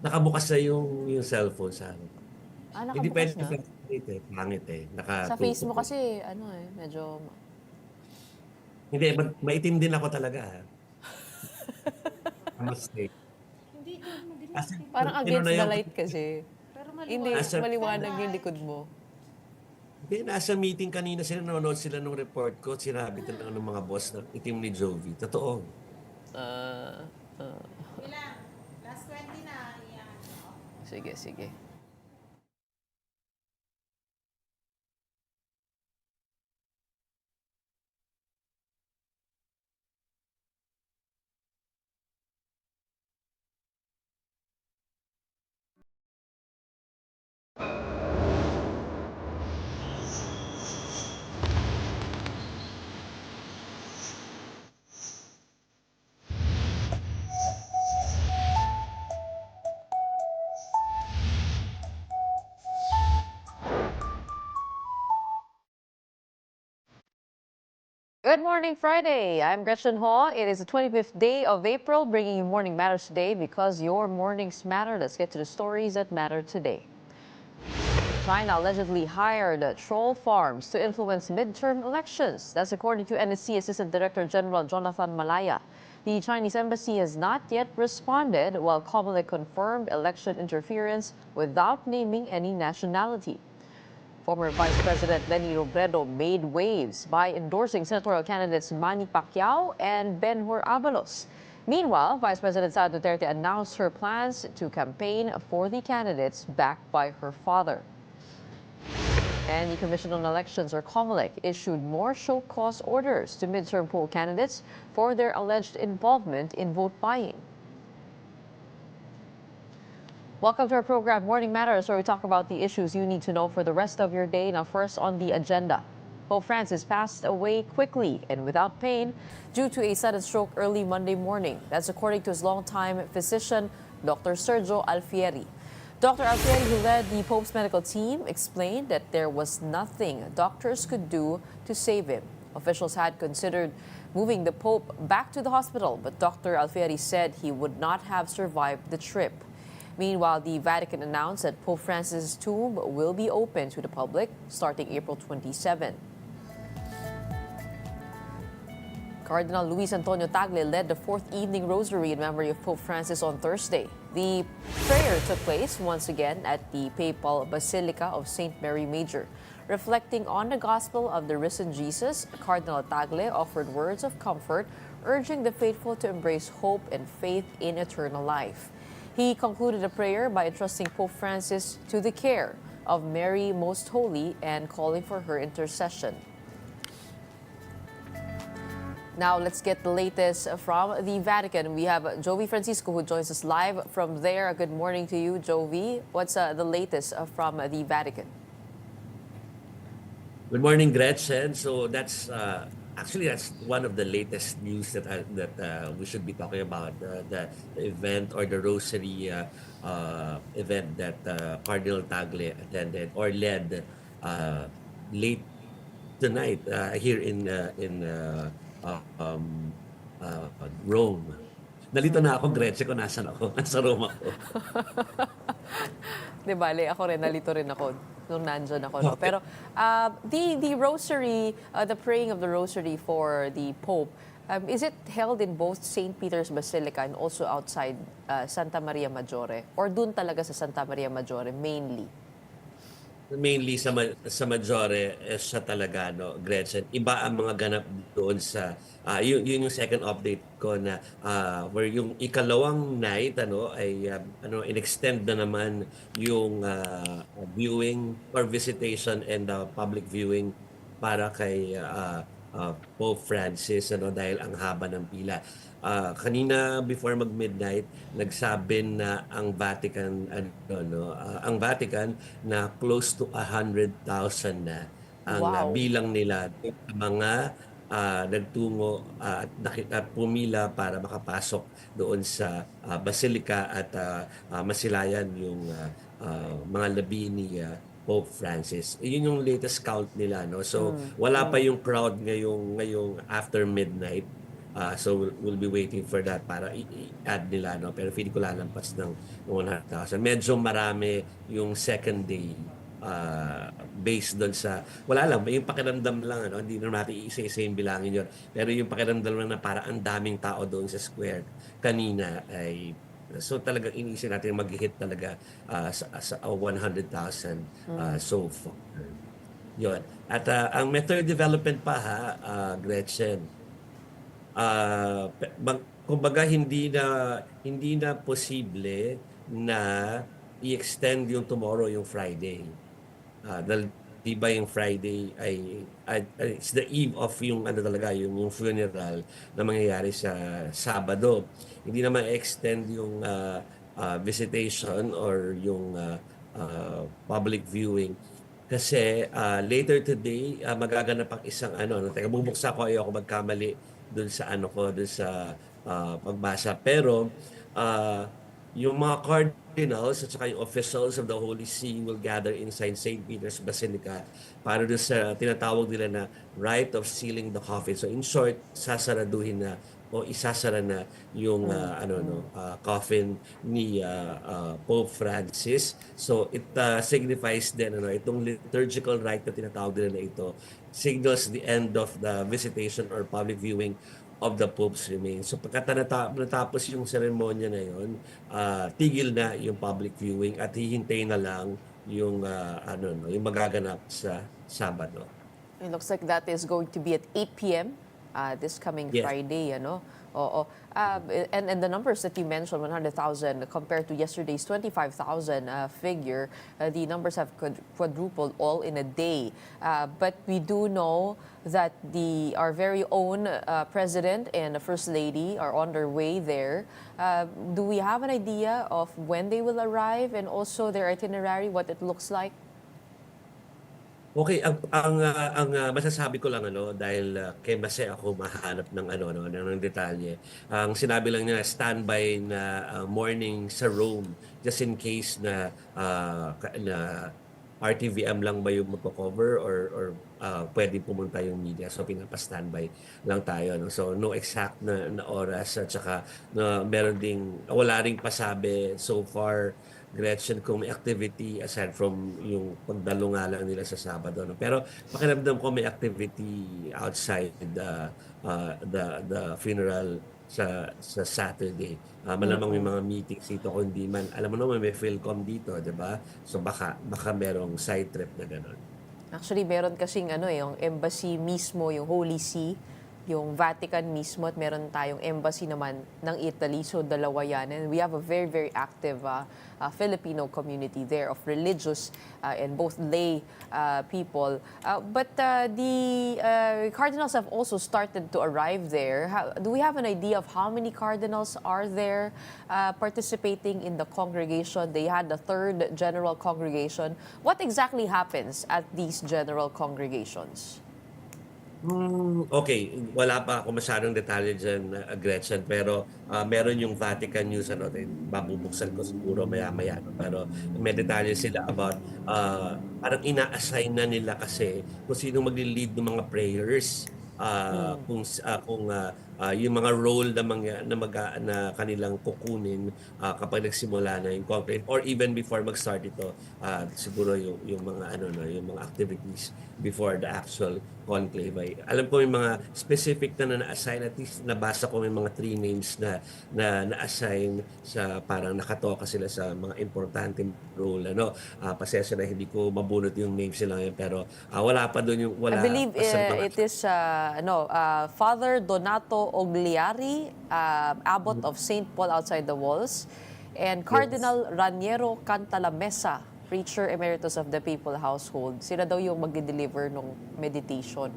nakabukas na yung cellphone sa akin. Hindi Nakabukas pwede na. flashlight eh, pangit eh, Sa Facebook nakatutok eh. kasi, medyo... Hindi, maitim din ako talaga ah. I must say. Hindi dyan, madilim Kasi din. Parang against the tinunayan ko, light kasi. Pero Hindi, nasa, maliwanag. maliwanag yung Standby. likod mo. hindi, nasa meeting kanina sila, nanonood sila ng report ko, sinabi talaga ng mga boss na itim ni Jovi. Totoo. Ah, Ilan? Last 20 na. Yan. sige, sige. Good morning, Friday. I'm Gretchen Hall. It is the 25th day of April, bringing you Morning Matters today because your mornings matter. Let's get to the stories that matter today. China allegedly hired troll farms to influence midterm elections. That's according to NSC Assistant Director General Jonathan Malaya. The Chinese embassy has not yet responded, while Comelec confirmed election interference without naming any nationality. Former Vice President Leni Robredo made waves by endorsing senatorial candidates Manny Pacquiao and Ben-Hur Abalos. Meanwhile, Vice President Sara Duterte announced her plans to campaign for the candidates backed by her father. And the Commission on Elections, or COMELEC, issued more show cause orders to midterm poll candidates for their alleged involvement in vote buying. Welcome to our program, Morning Matters, where we talk about the issues you need to know for the rest of your day. Now, first on the agenda, Pope Francis passed away quickly and without pain due to a sudden stroke early Monday morning. That's according to his longtime physician, Dr. Sergio Alfieri. Dr. Alfieri, who led the Pope's medical team, explained that there was nothing doctors could do to save him. Officials had considered moving the Pope back to the hospital, but Dr. Alfieri said he would not have survived the trip. Meanwhile, the Vatican announced that Pope Francis' tomb will be open to the public starting April 27. Cardinal Luis Antonio Tagle led the fourth evening rosary in memory of Pope Francis on Thursday. The prayer took place once again at the Papal Basilica of St. Mary Major. Reflecting on the gospel of the risen Jesus, Cardinal Tagle offered words of comfort, urging the faithful to embrace hope and faith in eternal life. He concluded the prayer by entrusting Pope Francis to the care of Mary Most Holy and calling for her intercession. Now let's get the latest from the Vatican. We have Jovi Francisco who joins us live from there. Good morning to you, Jovi. What's the latest from the Vatican? Good morning, Gretchen. So that's actually that's one of the latest news that we should be talking about, the event or the rosary event that Cardinal Tagle attended or led late tonight here um, Rome. Nalito na ako, Gretchen, kung nasan ako. Nasa Rome ako. Di bale, ako rin, nalito rin ako nung nandyan ako. No? Pero the rosary, the praying of the rosary for the Pope, is it held in both St. Peter's Basilica and also outside Santa Maria Maggiore? Or dun talaga sa Santa Maria Maggiore mainly? Mainly sa Maggiore siya talaga, no, Gretchen. Iba ang mga ganap doon sa yun yung second update ko na where yung ikalawang night ay in-extend na naman yung viewing or visitation and public viewing para kay Pope Francis dahil ang haba ng pila. Kanina before mag-midnight, nagsabi na ang Vatican ang Vatican na close to 100,000 na ang Wow. bilang nila sa mga nagtungo at pumila para makapasok doon sa Basilica at masilayan yung mga labi ni Pope Francis. Yun yung latest count nila, no. So wala pa yung crowd ngayong after midnight. So we'll be waiting for that para i-add nila, no? Pero feeling ko lalampas ng 100,000. Medyo marami yung second day based doon sa wala lang yung pakiramdam lang, ano, hindi naman natin iisa-isa yung bilangin yon, pero yung pakiramdam lang na para ang daming tao doon sa square kanina ay so talagang iniisip natin mag-hit talaga sa 100,000 so far. Yun. At ang method development pa Gretchen, kumbaga hindi na posible na i-extend yung tomorrow yung Friday. Dahil di ba yung Friday ay it's the eve of yung ano talaga yung funeral na mangyayari sa Sabado. Hindi naman extend yung visitation or yung public viewing kasi later today magaganap ang isang teka bubuksan ko ayoko magkamali dun sa dun sa pagbasa pero yung mga cardinals at saka yung officials of the Holy See will gather inside St. Peter's Basilica para doon sa tinatawag nila na rite of sealing the coffin. So in short, sasaraduhin na o isasara na yung coffin ni Pope Francis. So it signifies din itong liturgical rite na tinatawag nila na ito signals the end of the visitation or public viewing of the Pope's remains. So pagka natapos yung seremonya na yon, tigil na yung public viewing at hihintay na lang yung yung magaganap sa Sabado. It looks like that is going to be at 8 p.m. This coming Yes. Friday, ano? Oo. And the numbers that you mentioned, 100,000 compared to yesterday's 25,000 figure, the numbers have quadrupled all in a day. But we do know that our very own president and the first lady are on their way there. Do we have an idea of when they will arrive and also their itinerary, what it looks like? Okay, ang masasabi ko lang dahil kay Mase ako mahanap ng ng detalye. Ang sinabi lang niya standby na morning sa Rome just in case na na RTVM lang ba yung magko-cover or pwede pumunta yung media. So pinapa-standby lang tayo, no. So no exact na oras at saka na meron ding wala ring pasabi so far Gretchen kung may activity aside from yung pagdalo nga lang nila sa Sabado, no? Pero pakiramdam ko may activity outside the funeral sa Saturday. Malamang may mga meetings dito kundi man alam mo naman may PhilCom dito, 'di ba? So baka merong side trip na gano'n. Actually, meron kasing yung embassy mismo, yung Holy See, yung Vatican mismo, at meron tayong embassy naman ng Italy. So, dalawa yan. And we have a very, very active Filipino community there of religious and both lay people. But the cardinals have also started to arrive there. Do we have an idea of how many cardinals are there participating in the congregation? They had the third general congregation. What exactly happens at these general congregations? Okay, wala pa ako masyadong detalye dyan, Gretchen, pero meron yung Vatican News, babubuksan ko siguro maya-maya. Pero may detalye sila about, parang ina-assign na nila kasi kung sino magli-lead ng mga prayers, kung yung mga role na kanilang kukunin kapag nagsimula na yung conclave or even before mag-start ito, siguro yung mga yung mga activities before the actual conclave. Alam ko yung mga specific na na-assign, at least nabasa ko may mga 3 names na na-assign sa parang nakatoka sila sa mga importanteng role. Pasensya na hindi ko mabunot yung names nila ngayon, pero wala pa doon I believe it is Father Donato Ogliari, abbot of St. Paul outside the walls, and Cardinal Raniero Cantalamessa, preacher emeritus of the Papal Household. Sila daw yung mag-deliver ng meditation.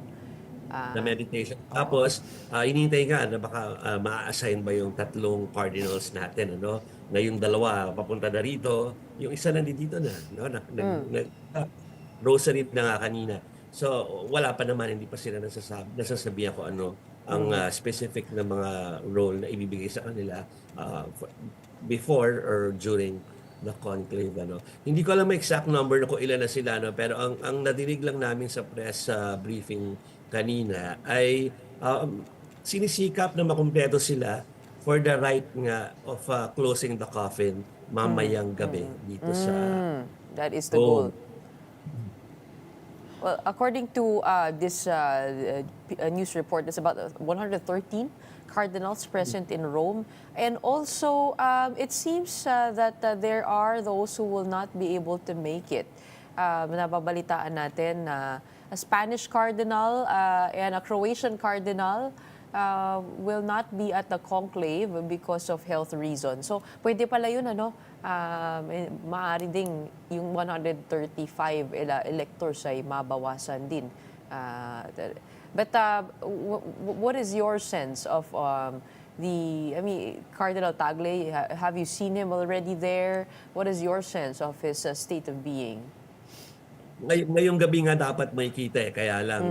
Na meditation. Tapos, hinihintay nga na baka ma-assign ba yung 3 cardinals natin, na yung 2 papunta na rito, yung isa nandito na, rosary na nga kanina. So, wala pa naman, hindi pa sila nasasabihan ko ang specific na mga role na ibibigay sa kanila before or during the conclave. Hindi ko alam ang exact number na kung ilan na sila, pero ang nadinig lang namin sa press briefing kanina ay sinisikap na makumpleto sila for the right nga of closing the coffin mamayang gabi dito sa That is the goal. Rome. Well, according to this news report, there's about 113 cardinals present in Rome. And also, it seems that there are those who will not be able to make it. Nababalitaan natin na a Spanish cardinal and a Croatian cardinal will not be at the conclave because of health reasons. So, pwede pala yun, maaari ding yung 135 electors ay mabawasan din. But what is your sense of Cardinal Tagle? Have you seen him already there? What is your sense of his state of being? Ngayong gabi nga dapat makikita kaya lang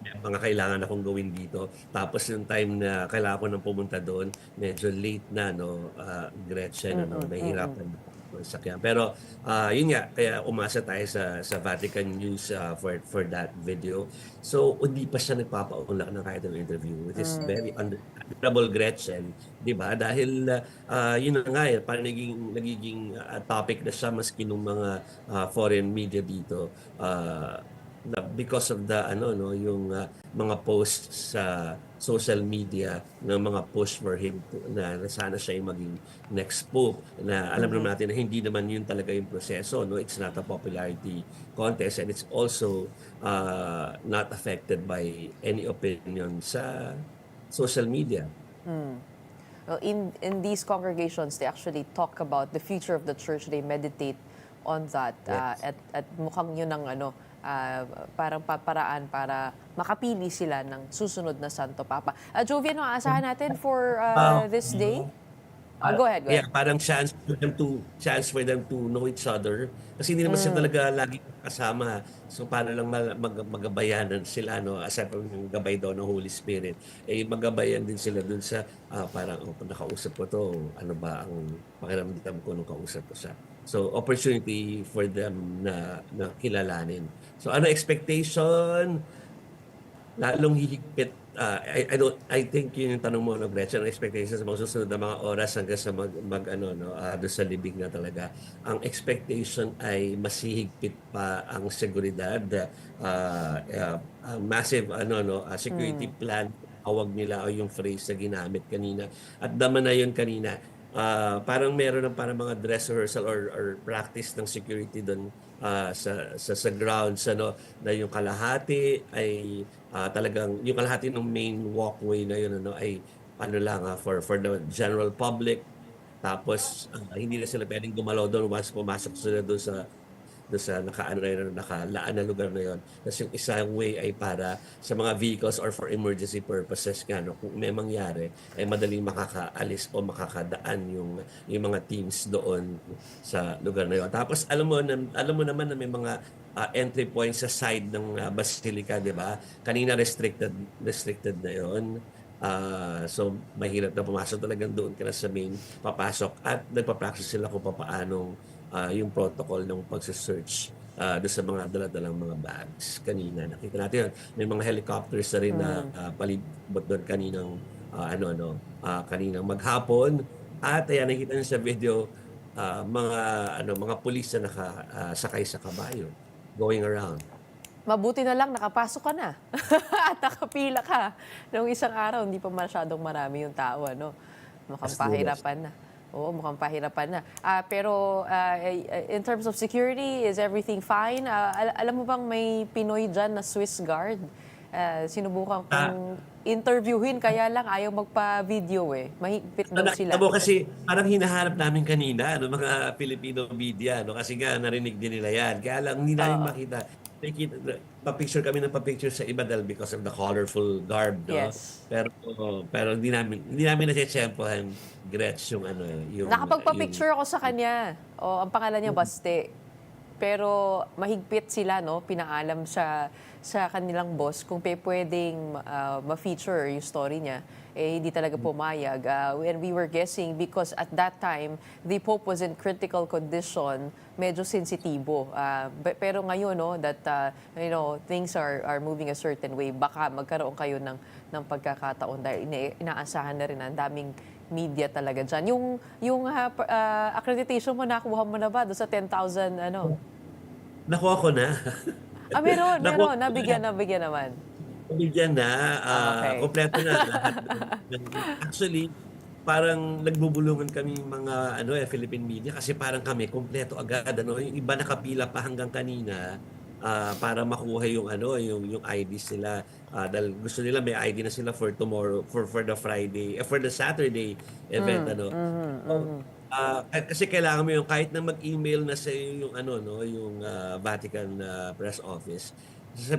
may mga kailangan akong gawin dito. Tapos yung time na kailangan ko nang pumunta doon, medyo late na, no, Gretchen, nahihirapan ako sa sakyan. Pero yun nga, kaya umasa tayo sa Vatican News for that video. So, hindi pa siya nagpapaunlak ng kahit ng interview. It is very understandable, Gretchen, di ba? Dahil yun na nga, parang nagiging topic na siya maski ng mga foreign media dito. Because of the yung mga posts sa social media ng mga push for him na sana siya yung maging next pope, na alam naman natin na hindi naman yun talaga yung proseso, no, it's not a popularity contest, and it's also not affected by any opinion sa social media. Well, in these congregations, they actually talk about the future of the church. They meditate on that. Yes. At mukhang yun ang parang paparaan para makapili sila ng susunod na Santo Papa. Jovian, ano aasahan natin for this day? Go ahead. Yeah, parang chance for them to know each other. Kasi hindi naman sila talaga lagi kasama. So para lang magabayanan sila, no, aside from yung gabay daw ng Holy Spirit, magabayan din sila dun sa parang nakausap ko to, ano ba ang pakiramdam ko nung kausap ko siya. So opportunity for them na kilalanin. So ano expectation? Lalong hihigpit. I think yun yung tanong mo, no, Gretchen, ang expectations sa mga susunod na mga oras hanggang sa doon sa libing na talaga. Ang expectation ay mas hihigpit pa ang seguridad, massive security plan, awag nila o yung phrase na ginamit kanina. At daman na yun kanina. Parang meron ng parang mga dress rehearsal or practice ng security doon sa grounds, na yung kalahati ay talagang yung kalahati ng main walkway na yun ay for the general public. Tapos hindi na sila pwedeng gumalaw doon once pumasok sila doon sa nakalaan na lugar na yon. Tapos yung isang way ay para sa mga vehicles or for emergency purposes kung may mangyari ay madaling makakaalis o makakadaan yung mga teams doon sa lugar na yon. Tapos alam mo naman na may mga entry points sa side ng basilica, di ba? Kanina restricted na yon. So mahirap na pumasok, talagang doon ka na sa main papasok at nagpa-practice sila kung paano yung protocol ng pagsa-search doon sa mga dala-dalang mga bags. Kanina nakita natin yun. May mga helicopters na rin na palibot doon kaninang maghapon. At ayan, nakita niyo sa video mga pulis na nakasakay sa kabayo going around. Mabuti na lang nakapasok ka na at nakapila ka. Noong isang araw, hindi pa masyadong marami yung tao. Mukhang pahirapan na. Oo, mukhang pahirapan na. Pero in terms of security, is everything fine? Alam mo bang may Pinoy dyan na Swiss Guard? Sinubukan kong interviewin, kaya lang ayaw magpa-video Mahigpit daw sila. Kasi parang hinahanap namin kanina, mga Filipino media, kasi nga narinig din nila yan. Kaya lang hindi namin makita. Pa-picture kami ng pa-picture sa iba dahil because of the colorful garb, no? Yes. Pero hindi namin na-tsempohan, Gretch, yung Nakapagpa-picture ako sa kanya. Ang pangalan niya Baste. Pero mahigpit sila, pinaalam sa kanilang boss kung pwedeng ma-feature yung story niya. hindi talaga pumayag. And we were guessing because at that time, the Pope was in critical condition, medyo sensitibo. Pero ngayon, no, that things are moving a certain way, baka magkaroon kayo ng pagkakataon dahil inaasahan na rin ang daming media talaga dyan. Yung accreditation mo, nakuha mo na ba doon sa 10,000 ano? Nakuha ko na. Meron, Nakuha meron. ko na. Nabigyan naman. Bigyan na, Okay. kumpleto na lahat actually, parang nagbubulungan kami mga Philippine media kasi parang kami kumpleto agad yung iba nakapila pa hanggang kanina para makuha yung yung IDs nila dahil gusto nila may ID na sila for tomorrow for the Friday for the Saturday event So, kasi kailangan mo yung kahit na mag-email na sa yung yung Vatican Press Office,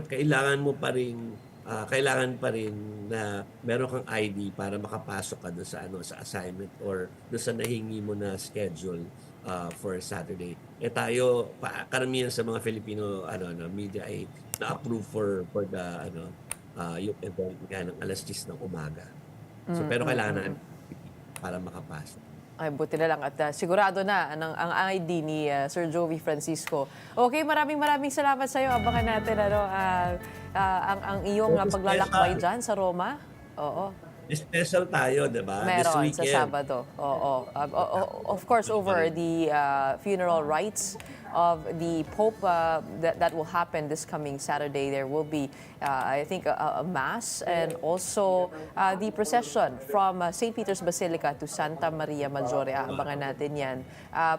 kailangan mo pa rin kailangan pa rin na meron kang ID para makapasok ka doon sa sa assignment or doon sa nahingi mo na schedule for Saturday. Tayo karamihan sa mga Filipino media ay na-approve for the yung event nga ng alas 10 ng umaga. So pero kailangan natin para makapasok. Ay, buti na lang at sigurado na ang ID ni Sir Joey Francisco. Okay, maraming salamat sa iyo. Abangan natin ang iyong paglalakbay dyan sa Roma. Oo. Special tayo, 'di ba? This Meron sa weekend. Sabado. Oo. Of course, over the funeral rites of the Pope that will happen this coming Saturday. There will be, I think, a Mass and also the procession from St. Peter's Basilica to Santa Maria Maggiore. Abangan natin yan.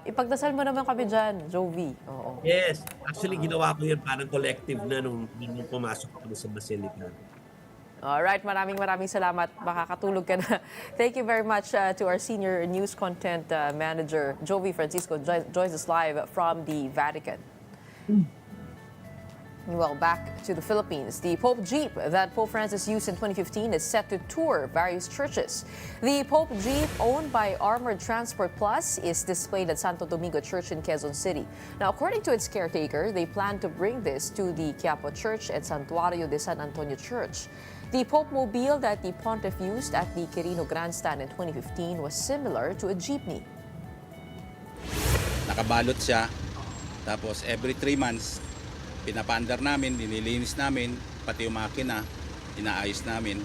Ipagdasal mo naman kami dyan, Jovi. Oo. Yes, actually ginawa ko 'yan parang collective na nung pumasok ako sa Basilica. Alright, maraming salamat. Makakatulog ka na. Thank you very much to our senior news content manager, Jovi Francisco, joins us live from the Vatican. Well, back to the Philippines. The Pope Jeep that Pope Francis used in 2015 is set to tour various churches. The Pope Jeep, owned by Armored Transport Plus, is displayed at Santo Domingo Church in Quezon City. Now, according to its caretaker, they plan to bring this to the Quiapo Church and Santuario de San Antonio Church. The Pope Mobile that the Pontiff used at the Quirino Grandstand in 2015 was similar to a jeepney. Nakabalot siya, tapos every 3 months, pinapaandar namin, dinilinis namin, pati yung makina, inaayos namin,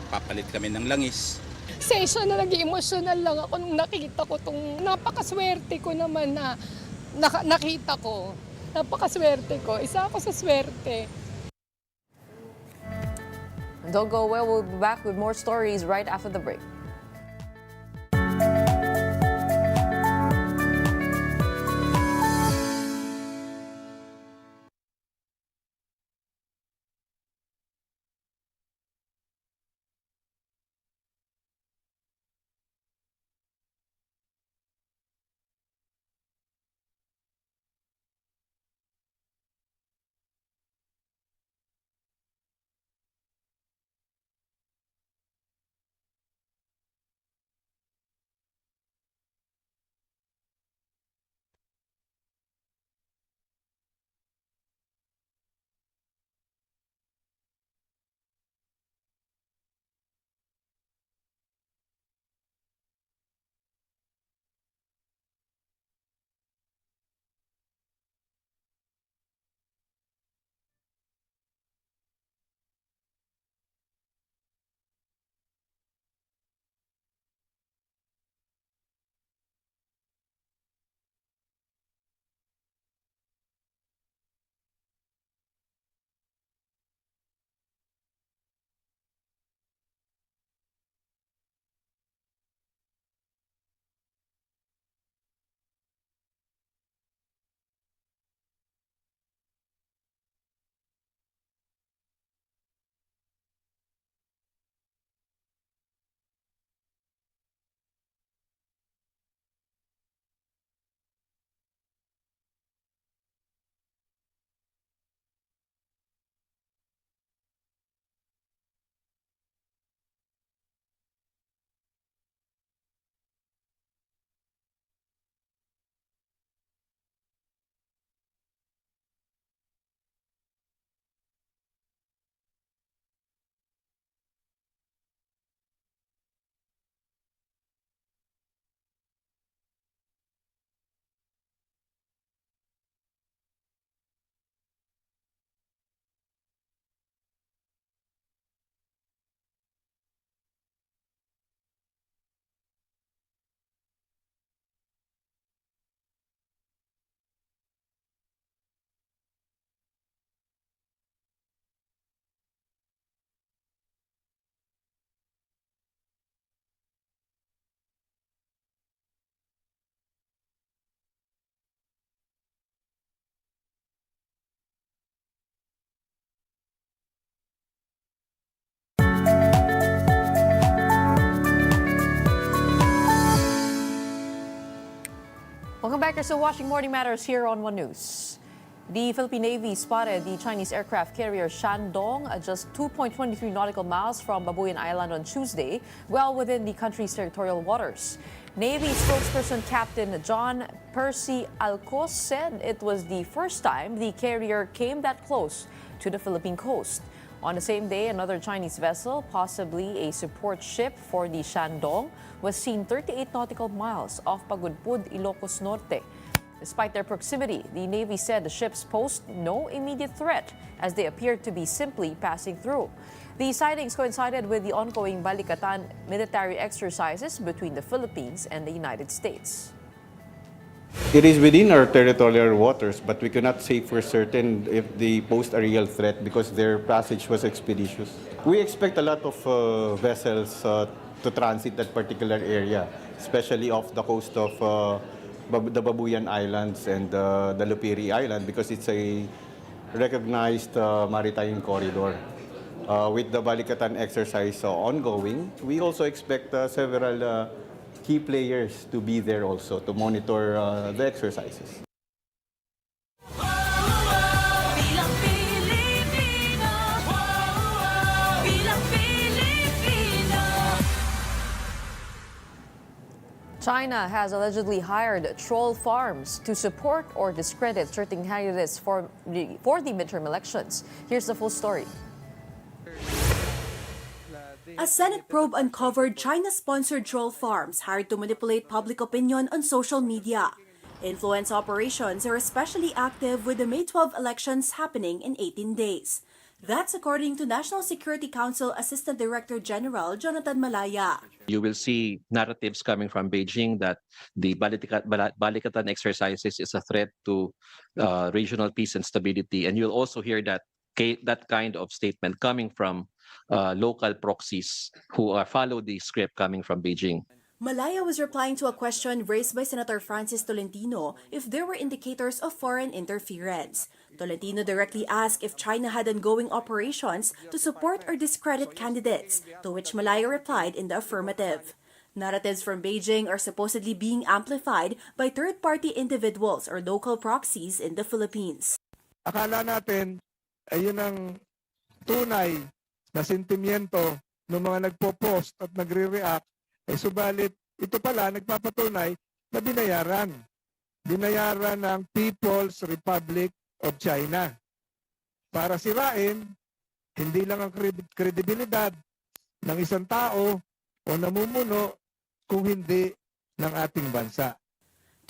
papalit kami ng langis. Sensya na naging emotional lang ako nung nakita ko itong napakaswerte ko naman na nakita ko. Napakaswerte ko. Isa ako sa swerte. Don't go away. We'll be back with more stories right after the break. Welcome back. You're still watching Morning Matters here on One News. The Philippine Navy spotted the Chinese aircraft carrier Shandong just 2.23 nautical miles from Babuyan Island on Tuesday, well within the country's territorial waters. Navy spokesperson Captain John Percy Alcos said it was the first time the carrier came that close to the Philippine coast. On the same day, another Chinese vessel, possibly a support ship for the Shandong, was seen 38 nautical miles off Pagudpud, Ilocos Norte. Despite their proximity, the Navy said the ships posed no immediate threat as they appeared to be simply passing through. The sightings coincided with the ongoing Balikatan military exercises between the Philippines and the United States. It is within our territorial waters, but we cannot say for certain if they pose a real threat because their passage was expeditious. We expect a lot of vessels to transit that particular area, especially off the coast of the Babuyan Islands and the Lupiri Island because it's a recognized maritime corridor. With the Balikatan exercise ongoing, we also expect several key players to be there also to monitor the exercises. China has allegedly hired troll farms to support or discredit certain candidates for the midterm elections. Here's the full story. A Senate probe uncovered China-sponsored troll farms hired to manipulate public opinion on social media. Influence operations are especially active with the May 12 elections happening in 18 days. That's according to National Security Council Assistant Director General Jonathan Malaya. You will see narratives coming from Beijing that the Balikatan exercises is a threat to regional peace and stability. And you'll also hear that kind of statement coming from local proxies who follow the script coming from Beijing. Malaya was replying to a question raised by Senator Francis Tolentino if there were indicators of foreign interference. Tolentino directly asked if China had ongoing operations to support or discredit candidates, to which Malaya replied in the affirmative. Narratives from Beijing are supposedly being amplified by third-party individuals or local proxies in the Philippines. Akala natin ay yun ang tunay na sentimiento ng mga nagpo-post at nagre-react, subalit ito pala nagpapatunay na binayaran. Binayaran ng People's Republic of China para sirain hindi lang ang kredibilidad ng isang tao o namumuno kung hindi ng ating bansa.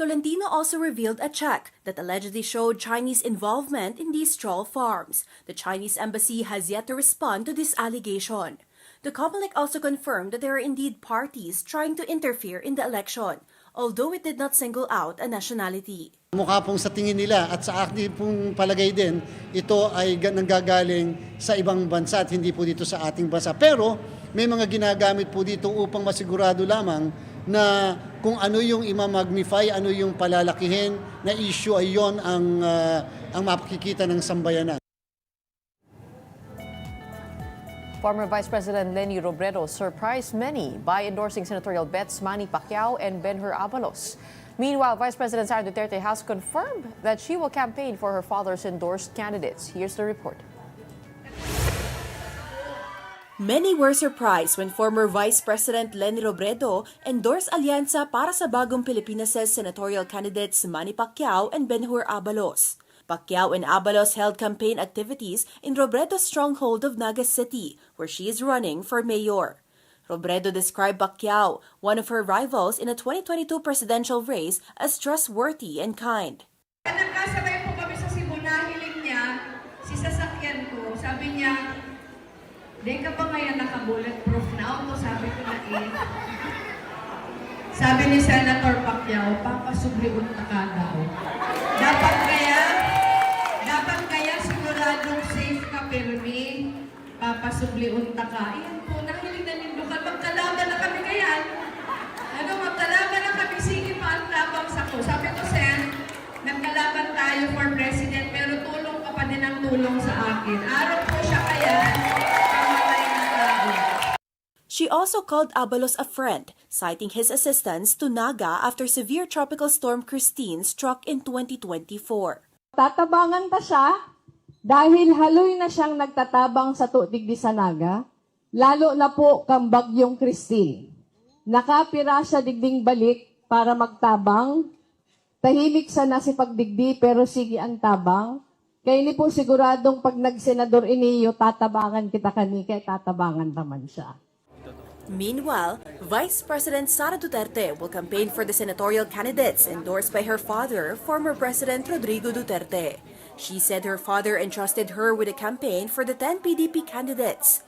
Tolentino also revealed a check that allegedly showed Chinese involvement in these troll farms. The Chinese embassy has yet to respond to this allegation. The Comelec also confirmed that there are indeed parties trying to interfere in the election, although it did not single out a nationality. Mukha pong sa tingin nila at sa aking pong palagay din, ito ay nanggagaling sa ibang bansa at hindi po dito sa ating bansa. Pero may mga ginagamit po dito upang masigurado lamang na kung ano yung imamagnify, ano yung palalakihin na issue ay yon ang makikita ng sambayanan. Former Vice President Leni Robredo surprised many by endorsing senatorial bets Manny Pacquiao and Ben-Hur Abalos. Meanwhile, Vice President Sara Duterte has confirmed that she will campaign for her father's endorsed candidates. Here's the report. Many were surprised when former Vice President Leni Robredo endorsed alyansa para sa bagong Pilipinas' senatorial candidates Manny Pacquiao and Ben-Hur Abalos. Pacquiao and Abalos held campaign activities in Robredo's stronghold of Naga City, where she is running for mayor. Robredo described Pacquiao, one of her rivals in the 2022 presidential race, as trustworthy and kind. Nagkasabay po kami sa Cebu, nahiling niya, si sasakyan ko, sabi niya, "Di ka ba ngayon naka-bulletproof na auto?" Sabi ko na Sabi ni Senator Pacquiao, "Papasubliun ka daw. Dapat kaya siguradong safe ka, Permi. Papasubliun ka." Iyan po, nahiling na nindukan. Magkalaban na kami kayan. Magkalaban na kami. Sige pa ang labang sa ko. Sabi ko, Sen, nagkalaban tayo for president, pero tulong ka pa din ang tulong sa akin. Araw po siya kaya. She She also called Abalos a friend, citing his assistance to Naga after severe tropical storm Christine struck in 2024. Tatabangan ta siya dahil haloy na siyang nagtatabang sa tuigdi sa naga, lalo na po kang bagyong Christine. Nakapira siya digding balik para magtabang, tahimik sa nasipagdigdi pero sige ang tabang. Kaya ni po siguradong pag nagsenador iniyo, tatabangan kita kani, kaya tatabangan naman siya. Meanwhile, Vice President Sara Duterte will campaign for the senatorial candidates endorsed by her father, former President Rodrigo Duterte. She said her father entrusted her with a campaign for the 10 PDP candidates.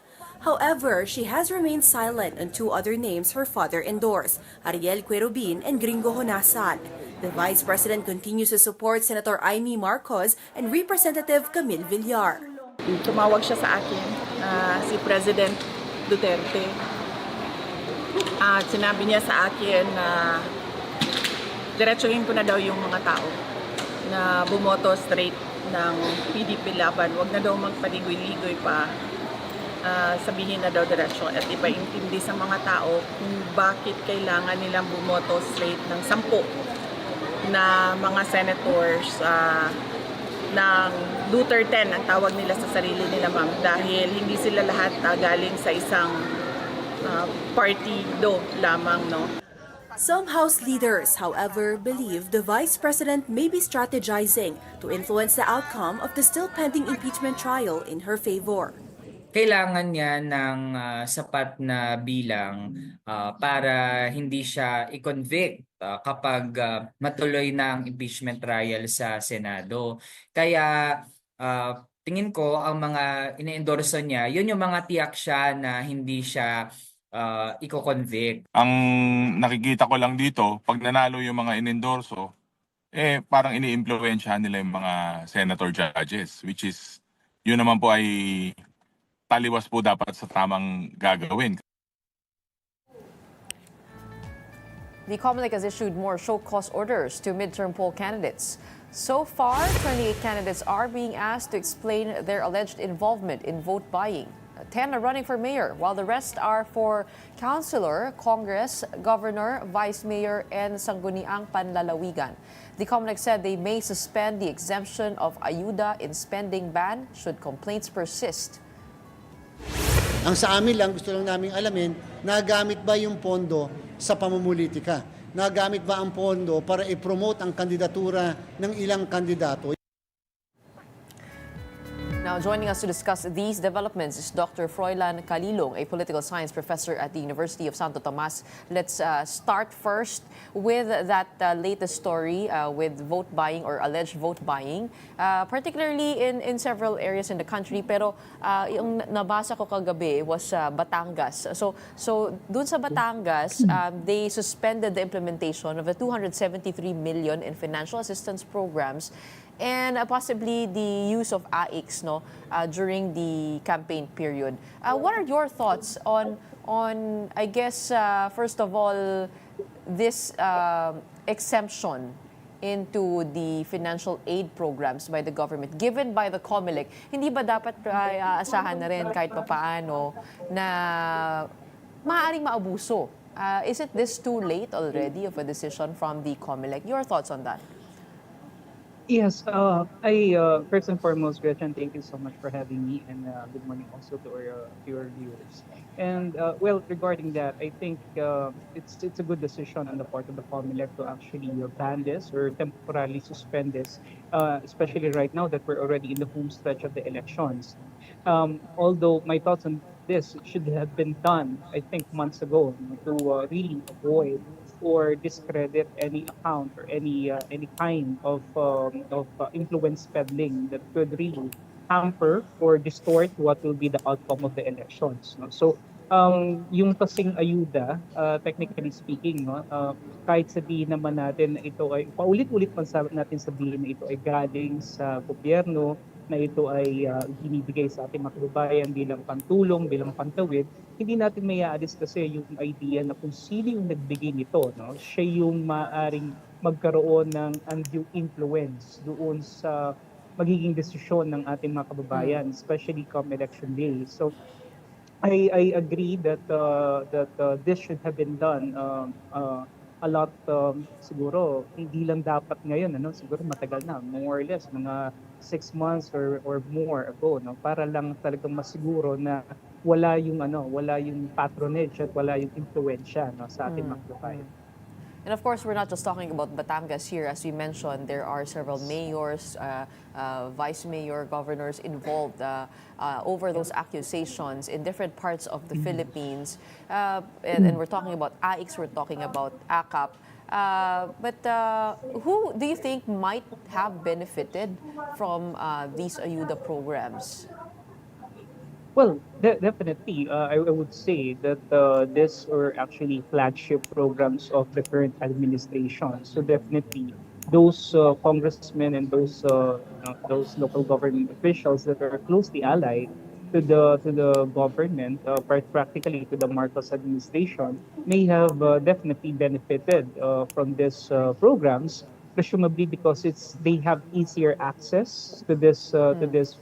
However, she has remained silent on 2 other names her father endorsed, Ariel Querubin and Gringo Honasan. The Vice President continues to support Senator Amy Marcos and Representative Camille Villar. Tumawag siya sa akin, si President Duterte. At sinabi niya sa akin na diretsuhin ko na daw yung mga tao na bumoto straight ng PDP laban. Huwag na daw magpaligoy-ligoy pa. Sabihin na daw diretsyo at ipaintindi sa mga tao kung bakit kailangan nilang bumoto straight ng 10 na mga senators ng Duterte ang tawag nila sa sarili nila, ma'am, dahil hindi sila lahat galing sa isang partido lamang, no? Some House leaders, however, believe the Vice President may be strategizing to influence the outcome of the still pending impeachment trial in her favor. Kailangan niya ng sapat na bilang para hindi siya i-convict kapag matuloy na ang impeachment trial sa Senado. Kaya tingin ko ang mga ine-endorso niya, yun yung mga tiyak siya na hindi siya i-convict. Ang nakikita ko lang dito, pag nanalo yung mga inendorso, parang ini-impluwensyahan nila yung mga senator judges, which is, yun naman po ay taliwas po dapat sa tamang gagawin. The COMELEC has issued more show cause orders to midterm poll candidates. So far, 28 candidates are being asked to explain their alleged involvement in vote buying. 10 are running for mayor, while the rest are for councilor, Congress, governor, vice mayor, and sangguniang panlalawigan. The COMELEC said they may suspend the exemption of ayuda in spending ban should complaints persist. Ang sa amin lang, gusto lang namin alamin, nagamit ba yung pondo sa pamumulitika? Nagamit ba ang pondo para i-promote ang kandidatura ng ilang kandidato? Now, joining us to discuss these developments is Dr. Froilan Calilong, a political science professor at the University of Santo Tomas. Let's start first with that latest story with vote buying or alleged vote buying, particularly in several areas in the country. Pero yung nabasa ko kagabi was Batangas. So dun sa Batangas, they suspended the implementation of the 273 million in financial assistance programs and possibly the use of AIX during the campaign period. What are your thoughts on I guess, first of all, this exemption into the financial aid programs by the government given by the COMELEC? Hindi ba dapat aasahan na rin kahit papaano na maaaring maabuso? Is it this too late already of a decision from the COMELEC? Your thoughts on that? Yes, I first and foremost, Gretchen, thank you so much for having me, and good morning also to your viewers. And well, regarding that, I think it's a good decision on the part of the COMELEC to actually ban this or temporarily suspend this, especially right now that we're already in the home stretch of the elections. Although my thoughts on this should have been done, I think, months ago to really avoid or discredit any account or any kind of influence peddling that could really hamper or distort what will be the outcome of the elections. No? So, yung kasing ayuda, technically speaking, kahit sabihin naman natin na ito ay, paulit-ulit man natin sabihin na ito ay galing sa gobyerno, na ito ay binibigay sa ating mga kababayan bilang pantulong, bilang pantawid, hindi natin may aalis kasi yung idea na kung sino yung nagbigay nito, no? Siya yung maaaring magkaroon ng undue influence doon sa magiging desisyon ng ating mga kababayan, especially come election day. So, I agree that this should have been done a lot siguro hindi lang dapat ngayon ano siguro matagal na more or less mga 6 months or more ago no para lang talagang masiguro na wala yung patronage at wala yung impluwensya no sa ating mga kababayan. And of course, we're not just talking about Batangas here. As we mentioned, there are several mayors, vice mayor, governors involved over those accusations in different parts of the Philippines. And we're talking about AIX, we're talking about AKAP. But who do you think might have benefited from these ayuda programs? Well, definitely, I would say that these are actually flagship programs of the current administration. So definitely, those congressmen and those local government officials that are closely allied to the government, practically to the Marcos administration, may have definitely benefited from these programs. Presumably because they have easier access to this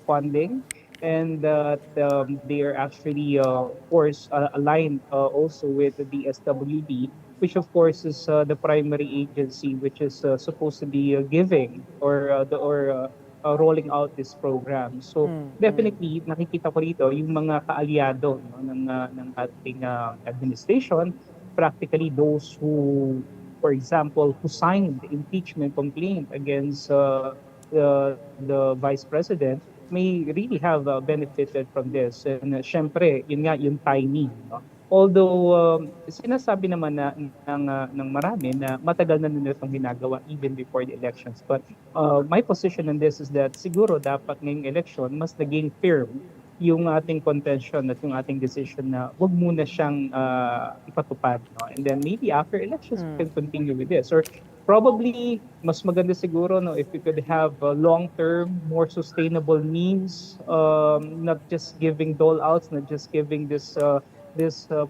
funding and they are actually, of course, aligned also with the SWD, which of course is the primary agency which is supposed to be giving or rolling out this program. So definitely nakikita ko rito yung mga kaalyado no, ng ating administration, practically those who, for example, who signed the impeachment complaint against the vice president may really have benefited from this. And syempre, yun nga, yung timing. No? Although, sinasabi naman ng marami na matagal na nila itong ginagawa even before the elections. But my position on this is that siguro dapat ngayong election, mas naging firm yung ating contention at yung ating decision na wag muna siyang ipatupad. No? And then maybe after elections, we can continue with this. Or probably, mas maganda siguro no, if we could have long-term, more sustainable means, not just giving dole-outs, not just giving this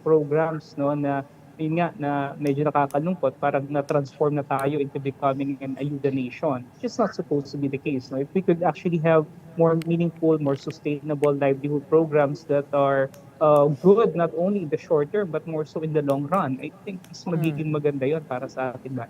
programs no na yun nga na medyo nakakalungkot parang na-transform na tayo into becoming an ayuda nation. It's just not supposed to be the case. No? If we could actually have more meaningful, more sustainable livelihood programs that are good not only in the short term but more so in the long run, I think mas magiging maganda yon para sa atin ba.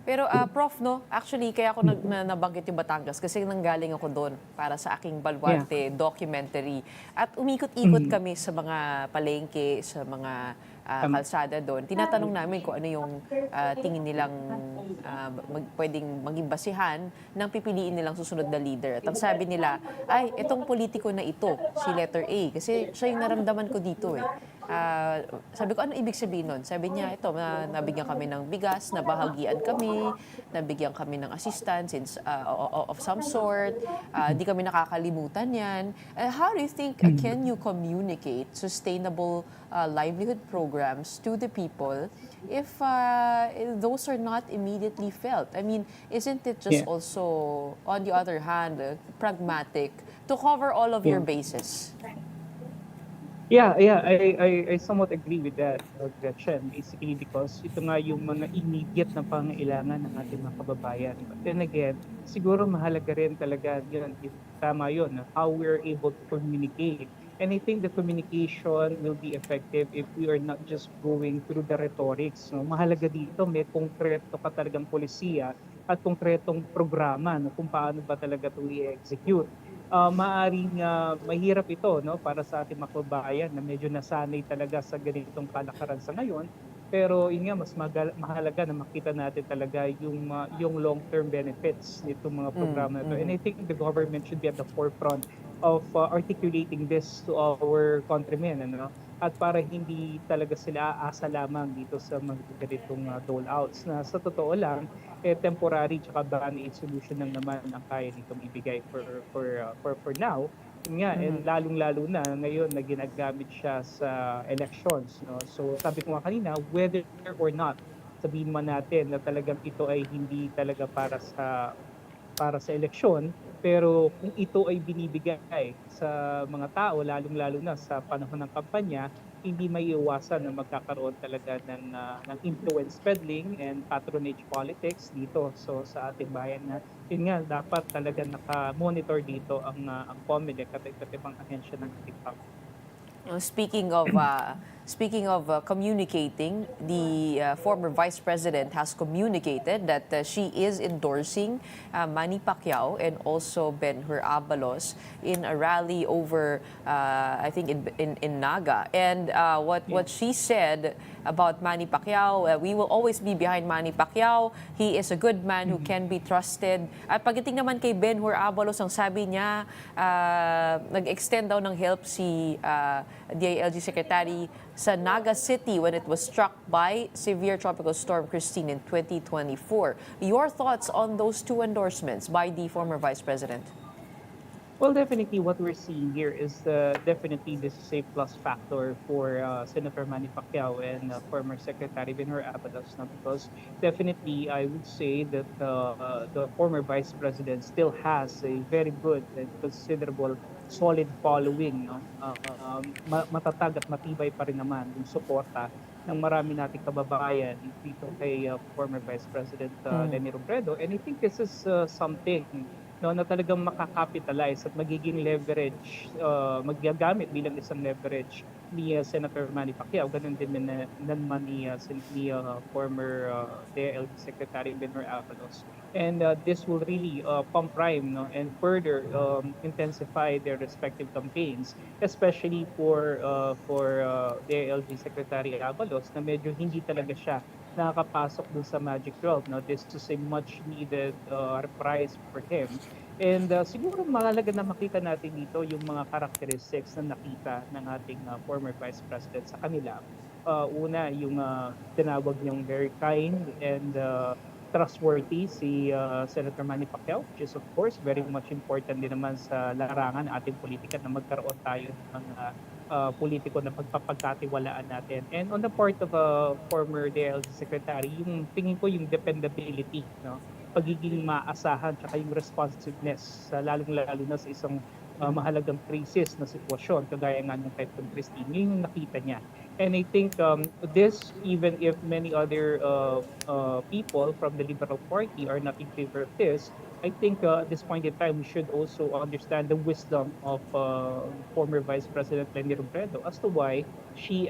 Pero Prof, no, actually, kaya ako nabanggit yung Batangas kasi nanggaling ako doon para sa aking Baluarte documentary. At umikot-ikot kami sa mga palengke, sa mga kalsada doon. Tinatanong namin kung ano yung tingin nilang pwedeng maging basihan ng pipiliin nilang susunod na leader. At ang sabi nila, ay, itong politiko na ito, si letter A, kasi siya yung naramdaman ko dito eh. Sabi ko, ano ibig sabihin nun? Sabi niya, ito, nabigyan kami ng bigas, nabahagian kami, nabigyan kami ng assistance of some sort, di kami nakakalimutan yan. How do you think, can you communicate sustainable livelihood programs to the people if those are not immediately felt? I mean, isn't it just also, on the other hand, pragmatic to cover all of your bases? Yeah, I somewhat agree with that, Gretchen. Basically because ito nga yung mga immediate na pangailangan ng ating mga kababayan. But then again, siguro mahalaga rin talaga yun, tama yun, how we're able to communicate. And I think the communication will be effective if we are not just going through the rhetorics. No? Mahalaga dito, may konkreto ka talagang polisiya at konkretong programa no, kung paano ba talaga ito i-execute. Maaring mahirap ito no para sa ating mga kababayan na medyo nasanay talaga sa ganitong kalakaran sa ngayon, pero yun nga mas mahalaga na makita natin talaga yung long-term benefits nitong mga programa na ito. And I think the government should be at the forefront of articulating this to our countrymen ano at para hindi talaga sila aasa lamang dito sa mga ganitong dole-outs na sa totoo lang temporary tsaka band-aid solution lang naman ang kaya nitong ibigay for now. Yun nga, and lalong-lalo na ngayon na ginagamit siya sa elections. No? So sabi ko nga kanina, whether or not sabihin man natin na talagang ito ay hindi talaga para sa eleksyon, pero kung ito ay binibigay sa mga tao, lalong-lalo na sa panahon ng kampanya, hindi maiiwasan na magkakaroon talaga ng influence peddling and patronage politics dito sa ating bayan na yun nga dapat talaga naka-monitor dito ang COMELEC at iba't ibang ahensya ng ating public. Speaking of communicating, the former vice president has communicated that she is endorsing Manny Pacquiao and also Ben-Hur Abalos in a rally over, I think, in Naga. And what she said about Manny Pacquiao, we will always be behind Manny Pacquiao. He is a good man who can be trusted. At pagdating naman kay Ben-Hur Abalos, ang sabi niya, nag-extend daw ng help si DILG Secretary sa Naga City when it was struck by severe tropical storm Christine in 2024. Your thoughts on those two endorsements by the former Vice President? Well, definitely what we're seeing here is definitely this is a plus factor for Senator Manny Pacquiao and former Secretary Benhur Abalos, no? Because definitely I would say that the former Vice President still has a very good and considerable solid following, no? Matatag at matibay pa rin naman yung suporta ng marami nating kababayan dito kay former Vice President Leni Robredo. And I think this is something, no, na talagang makakapitalize at magiging leverage, magagamit bilang isang leverage ni Senator Manny Pacquiao, ganun din naman ni former DILG Secretary Benhur Abalos. And this will really pump prime, no, and further intensify their respective campaigns, especially for DILG Secretary Abalos na medyo hindi talaga siya nakakapasok dun sa Magic 12. No? This is a much needed prize for him. And siguro mahalaga na makita natin dito yung mga characteristics na nakita ng ating former Vice President sa kanila. Una, yung tinawag niyang very kind and trustworthy si Senator Manny Pacquiao, which is of course very much important din naman sa larangan ng ating politika na magkaroon tayo ng politiko na pagpapagkatiwalaan natin. And on the part of a former DILG Secretary, yung tingin ko yung dependability, no? Pagiging maasahan, tsaka yung responsiveness, lalong-lalo na sa isang mahalagang crisis na sitwasyon, kagaya nga ng Typhoon Christine, yun yung nakita niya. And I think this, even if many other people from the Liberal Party are not in favor of this, I think at this point in time, we should also understand the wisdom of former Vice President Leni Robredo as to why she's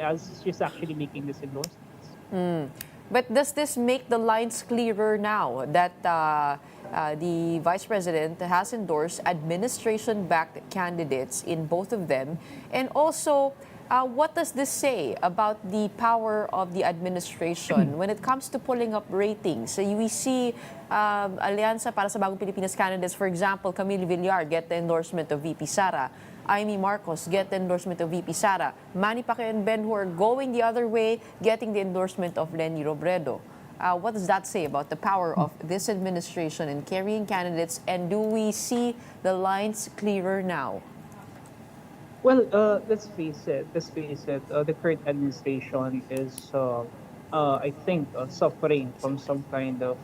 actually making this endorsements. But does this make the lines clearer now that the Vice President has endorsed administration-backed candidates in both of them? And also, what does this say about the power of the administration when it comes to pulling up ratings? So we see Alyansa para sa Bagong Pilipinas candidates, for example, Camille Villar get the endorsement of VP Sara. Amy Marcos get the endorsement of VP Sara. Manny Pacquiao and Ben-Hur going the other way, getting the endorsement of Leni Robredo. What does that say about the power of this administration in carrying candidates? And do we see the lines clearer now? Well, let's face it. The current administration is, I think, suffering from some kind of,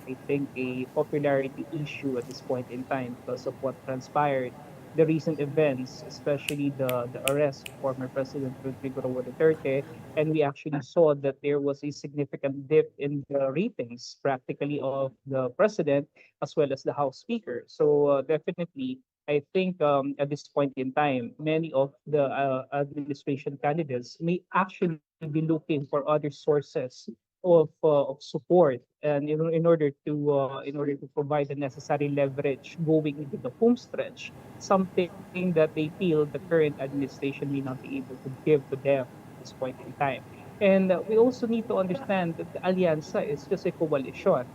I think, a popularity issue at this point in time because of what transpired. The recent events, especially the arrest of former President Rodrigo Roa Duterte, and we actually saw that there was a significant dip in the ratings, practically, of the president as well as the House Speaker. So definitely, I think at this point in time, many of the administration candidates may actually be looking for other sources of support, and in order to provide the necessary leverage going into the home stretch, something that they feel the current administration may not be able to give to them at this point in time. And we also need to understand that the Alyansa is just a coalition.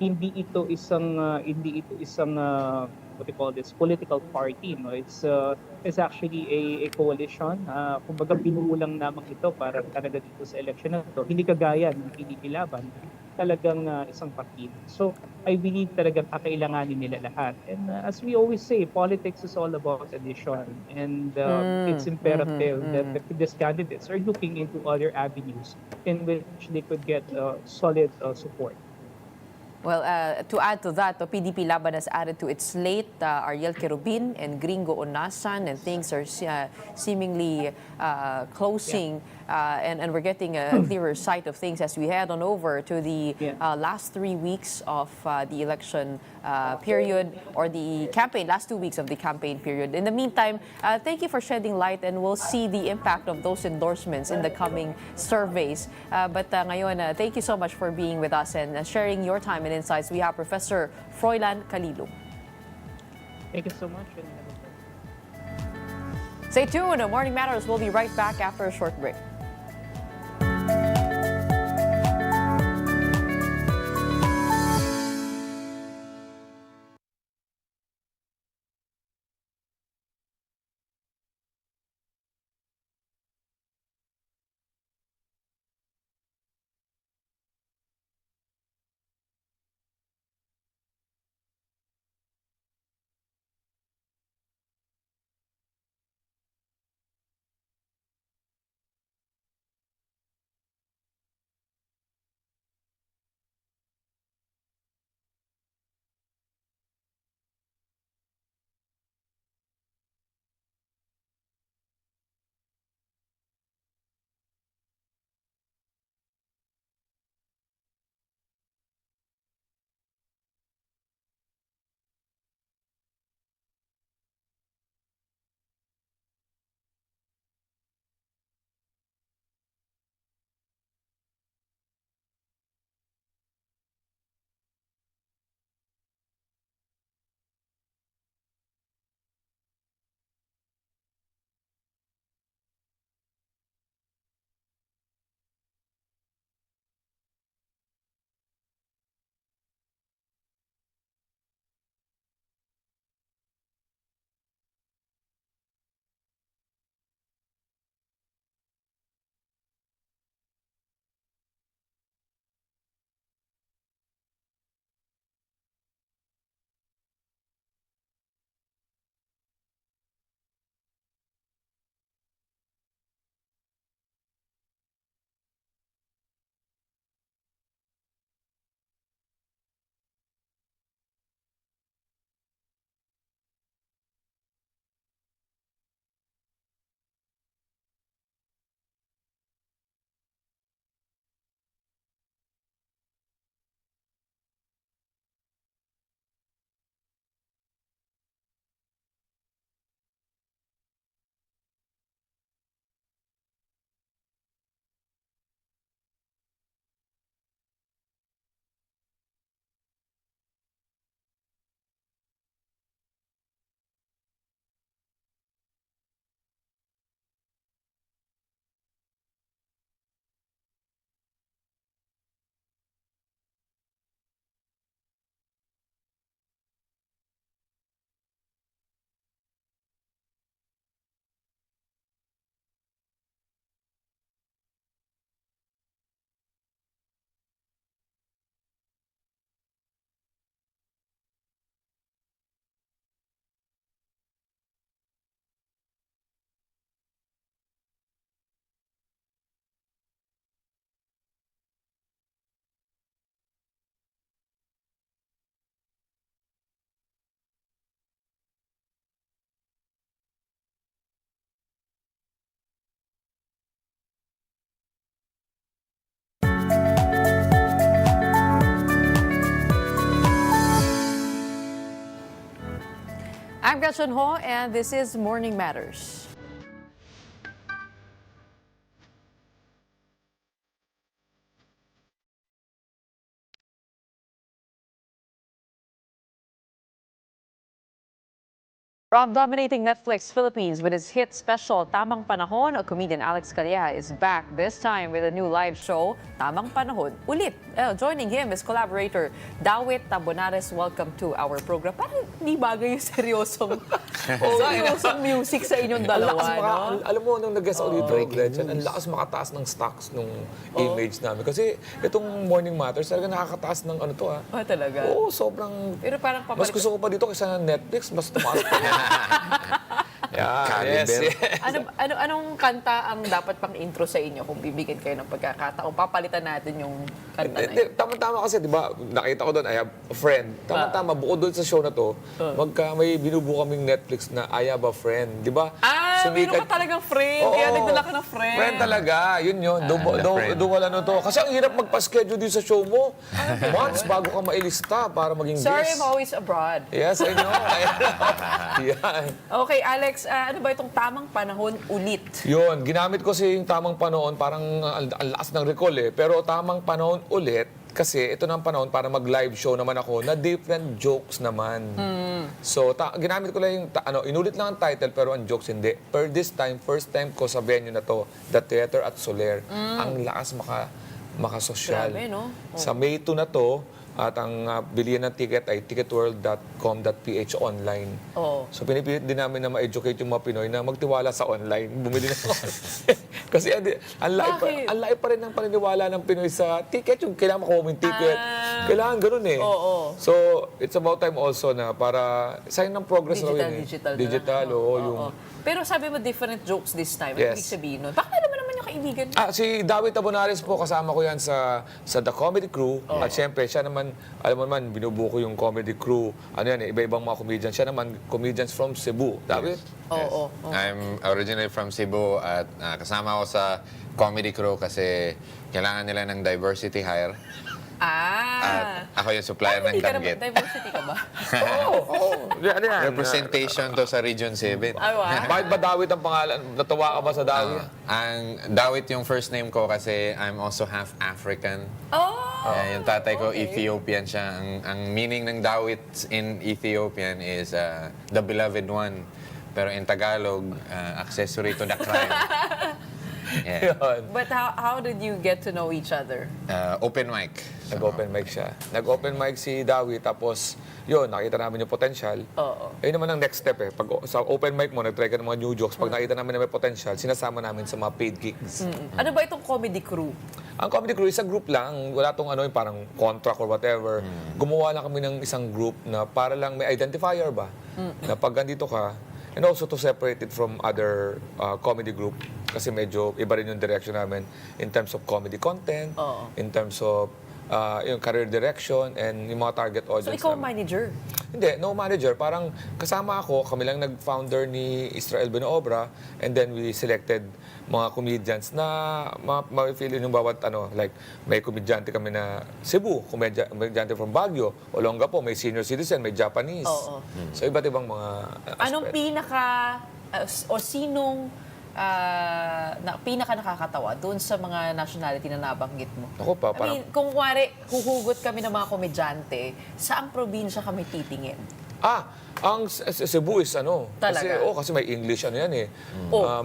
Hindi ito isang what you call this, political party, no? It's actually a coalition. Kumbaga binuo lang namang ito para talaga dito sa election na ito. Hindi kagaya ng PDP Laban, talagang isang partido. So I believe talagang kakailanganin nila lahat. And as we always say, politics is all about addition. And it's imperative that these candidates are looking into other avenues in which they could get solid support. Well, to add to that, the PDP Laban has added to its slate Ariel Querubin and Gringo Onasan, and things are seemingly closing and we're getting a clearer sight of things as we head on over to the last 3 weeks of the election period, or the campaign, last 2 weeks of the campaign period. In the meantime, thank you for shedding light, and we'll see the impact of those endorsements in the coming surveys. But ngayon, thank you so much for being with us and sharing your time and insights. We have Professor Froilan Calillo. Thank you so much. Stay tuned. Morning Matters. We'll be right back after a short break. I'm Gretchen Ho, and this is Morning Matters. From dominating Netflix Philippines with his hit special Tamang Panahon, comedian Alex Calleja is back, this time with a new live show, Tamang Panahon Ulit. Joining him is collaborator Dawit Tabonares. Welcome to our program. Parang hindi bagay yung seryosong music sa inyong dalawa, no? Alam mo, nung nag-guest ako dito, Gretchen, ang lakas makataas ng stocks nung image namin. Kasi itong Morning Matters, talaga nakakataas ng ano to, ha? Oh, talaga? Oo, sobrang... Pero parang mas gusto ko pa dito kaysa Netflix, mas tumaas pa. Yeah, yes. Anong kanta ang dapat pang intro sa inyo kung bibigyan kayo ng pagkakataon? Papalitan natin yung kanta na yun. Tama-tama kasi, di ba, nakita ko doon, I have a friend. Tama-tama, bukod doon sa show na to, may binubuo kaming Netflix na I have a friend, di ba? sumikat. meron ka talagang friend. Oo. Kaya nagdala ka ng friend. Friend talaga, yun yun. Doon wala na to. Kasi ang hirap magpa-schedule din sa show mo. Months bago ka mailista para maging Sorry, guest. I'm always abroad. Yes, I know. Yan. Okay, Alex, ano ba itong tamang panahon ulit? Yun, ginamit ko yung tamang panahon, parang ang lakas ng recall eh. Pero tamang panahon ulit, kasi ito na ang panahon para mag-live show naman ako na different jokes naman. So, ginamit ko lang yung, inulit lang ang title pero ang jokes hindi. Per this time, first time ko sa venue na to, The Theater at Soler. Ang lakas makasosyal. Grabe, no? Sa May 2 na to, at ang bilihan ng ticket ay ticketworld.com.ph online. Oo. So pinipilit din namin na ma-educate yung mga Pinoy na magtiwala sa online. Bumili na kasi ang layo pa rin ng paniniwala ng Pinoy sa ticket. Yung kailangan makuha mo yung ticket. Kailangan ganun eh. Oo. So it's about time also na para sign ng progress raw yun eh. Digital na lang. Oo, Oo. yung... Pero sabi mo different jokes this time. Ano Yes. ibig sabihin nun? Pakilala mo naman yung kaibigan mo. Si David Tabonares po, kasama ko yan sa The Comedy Crew. At syempre, siya naman, alam mo naman, binubuo ko yung Comedy Crew. Ano yan iba-ibang mga comedians. Siya naman, comedians from Cebu. David? Oo. I'm originally from Cebu at kasama ako sa Comedy Crew kasi kailangan nila ng diversity hire. At ako yung supplier ng danggit. Diversity ka ba? Oo. Ano yan? Representation to sa Region 7. Ay, wow. Bakit ba Dawit ang pangalan? Natuwa ka ba sa Dawit? Ang Dawit yung first name ko kasi I'm also half African. Yung tatay ko, Ethiopian siya. Ang meaning ng Dawit in Ethiopian is the beloved one. Pero in Tagalog, accessory to the crime. Yeah. But how did you get to know each other? Open mic. Nag-open mic siya. Nag-open mic si Dawit, tapos yun, nakita namin yung potential. Ayun naman ang next step eh. Pag sa open mic mo, nag-try ka ng mga new jokes. Pag nakita namin na may potential, sinasama namin sa mga paid gigs. Ano ba itong Comedy Crew? Ang Comedy Crew, isang group lang. Wala tong yung parang contract or whatever. Gumawa lang kami ng isang group na para lang may identifier ba? Na pag andito ka, and also to separate it from other comedy group kasi medyo iba rin yung direction namin in terms of comedy content, in terms of yung career direction, and yung mga target So audience ikaw namin. manager? Hindi, no manager. Parang kasama ako, kami lang nag-founder ni Israel Benoobra, and then we selected mga comedians na ma-feel yung bawat like may komedyante kami na Cebu, komedyante from Baguio, Olongapo, may senior citizen, may Japanese. So iba't ibang mga Anong o sinong pinaka nakakatawa doon sa mga nationality na nabanggit mo? Ako pa, I mean, kung wari, huhugot kami ng mga komedyante, saang probinsya kami titingin? Ang Cebu is Talaga? kasi may English yan eh.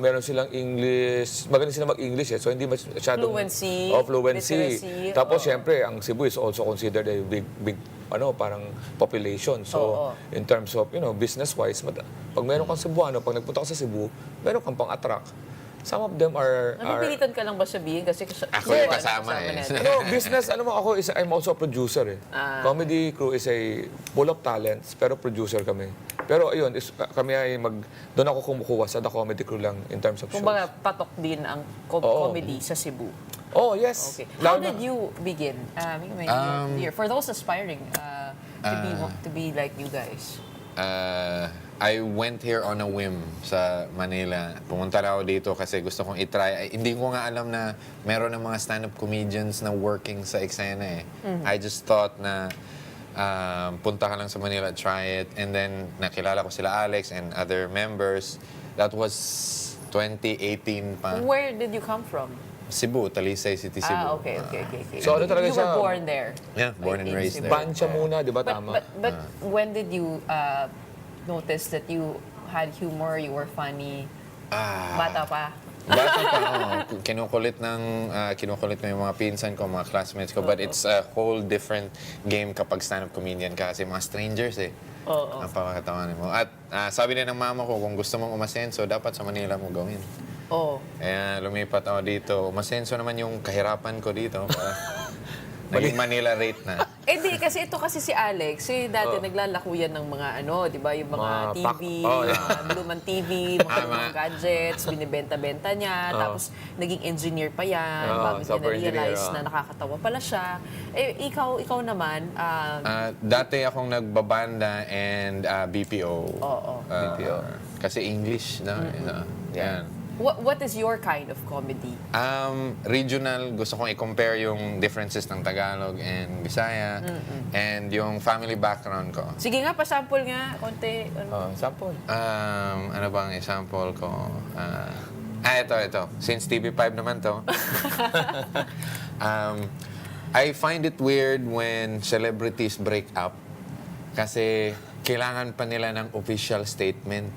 Meron silang English, magaling sila mag-English eh. So hindi masyadong Fluency, fluency. literacy, Tapos syempre, ang Cebu is also considered a big parang population. So in terms of, business-wise, pag meron kang Cebuano, pag nagpunta ka sa Cebu, meron kang pang-attract. Some of them are... Napipilitan ka lang ba sabihin? Kasi Ako yung kasama eh. Business, I'm also a producer eh. Comedy Crew is a full of talents, pero producer kami. Pero ayun, kami ay doon ako kumukuha sa The Comedy Crew lang in terms of shows. Kumbaga, patok din ang comedy sa Cebu. Oh, yes. Okay. How did you begin? For those aspiring to be like you guys. I went here on a whim sa Manila. Pumunta lang ako dito kasi gusto kong itry. Hindi ko nga alam na meron ng mga stand-up comedians na working sa eksena eh. I just thought na punta ka lang sa Manila, try it. And then nakilala ko sila Alex and other members. That was 2018 pa. Where did you come from? Cebu, Talisay City, Cebu. Okay. So ano talaga You siya? were born there? Yeah, born and raised there. Band siya muna, di ba tama? But when did you notice that you had humor, you were funny? Bata pa? Bata pa ako. Kinukulit ko yung mga pinsan ko, mga classmates ko. But it's a whole different game kapag stand-up comedian ka kasi mga strangers eh. Ang pakakatawanin mo. At sabi din ng mama ko, kung gusto mong umasenso, dapat sa Manila mo gawin. Kaya lumipat ako dito. Umasenso naman yung kahirapan ko dito. Naging Manila rate na. Di, kasi ito kasi si Alex, dati naglalako yan ng mga di ba, yung mga TV, yung mga Bluman TV, mga gadgets, binibenta-benta niya, tapos naging engineer pa yan, bago niya na-realize na nakakatawa pala siya. Ikaw naman, Dati akong nagbabanda and BPO. BPO. Kasi English na. Yan. what is your kind of comedy? Regional, gusto kong i-compare yung differences ng Tagalog and Bisaya and yung family background ko. Sige nga, pa-sample nga, konti. Sample. Ano bang example ko? Ito. Since TV5 naman to. I find it weird when celebrities break up kasi kailangan pa nila ng official statement.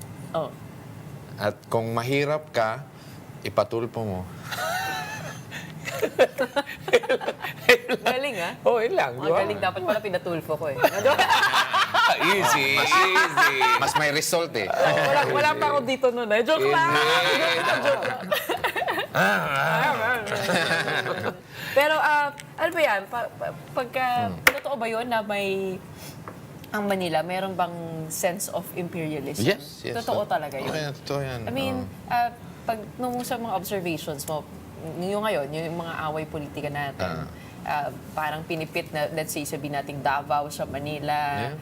At kung mahirap ka, ipatulpo mo. Galing Yun lang. Mga galing dapat pala pinatulfo ko Easy. Mas may result Wala pa ako dito nun Joke lang. Pero ano ba yan? Totoo ba yun na may ang Manila, meron bang sense of imperialism? Yes. Totoo talaga yun. Totoo yan. I mean, nung sa mga observations mo, yung ngayon, yung mga away politika natin, parang pinipit na, let's say, sabihin natin Davao sa Manila.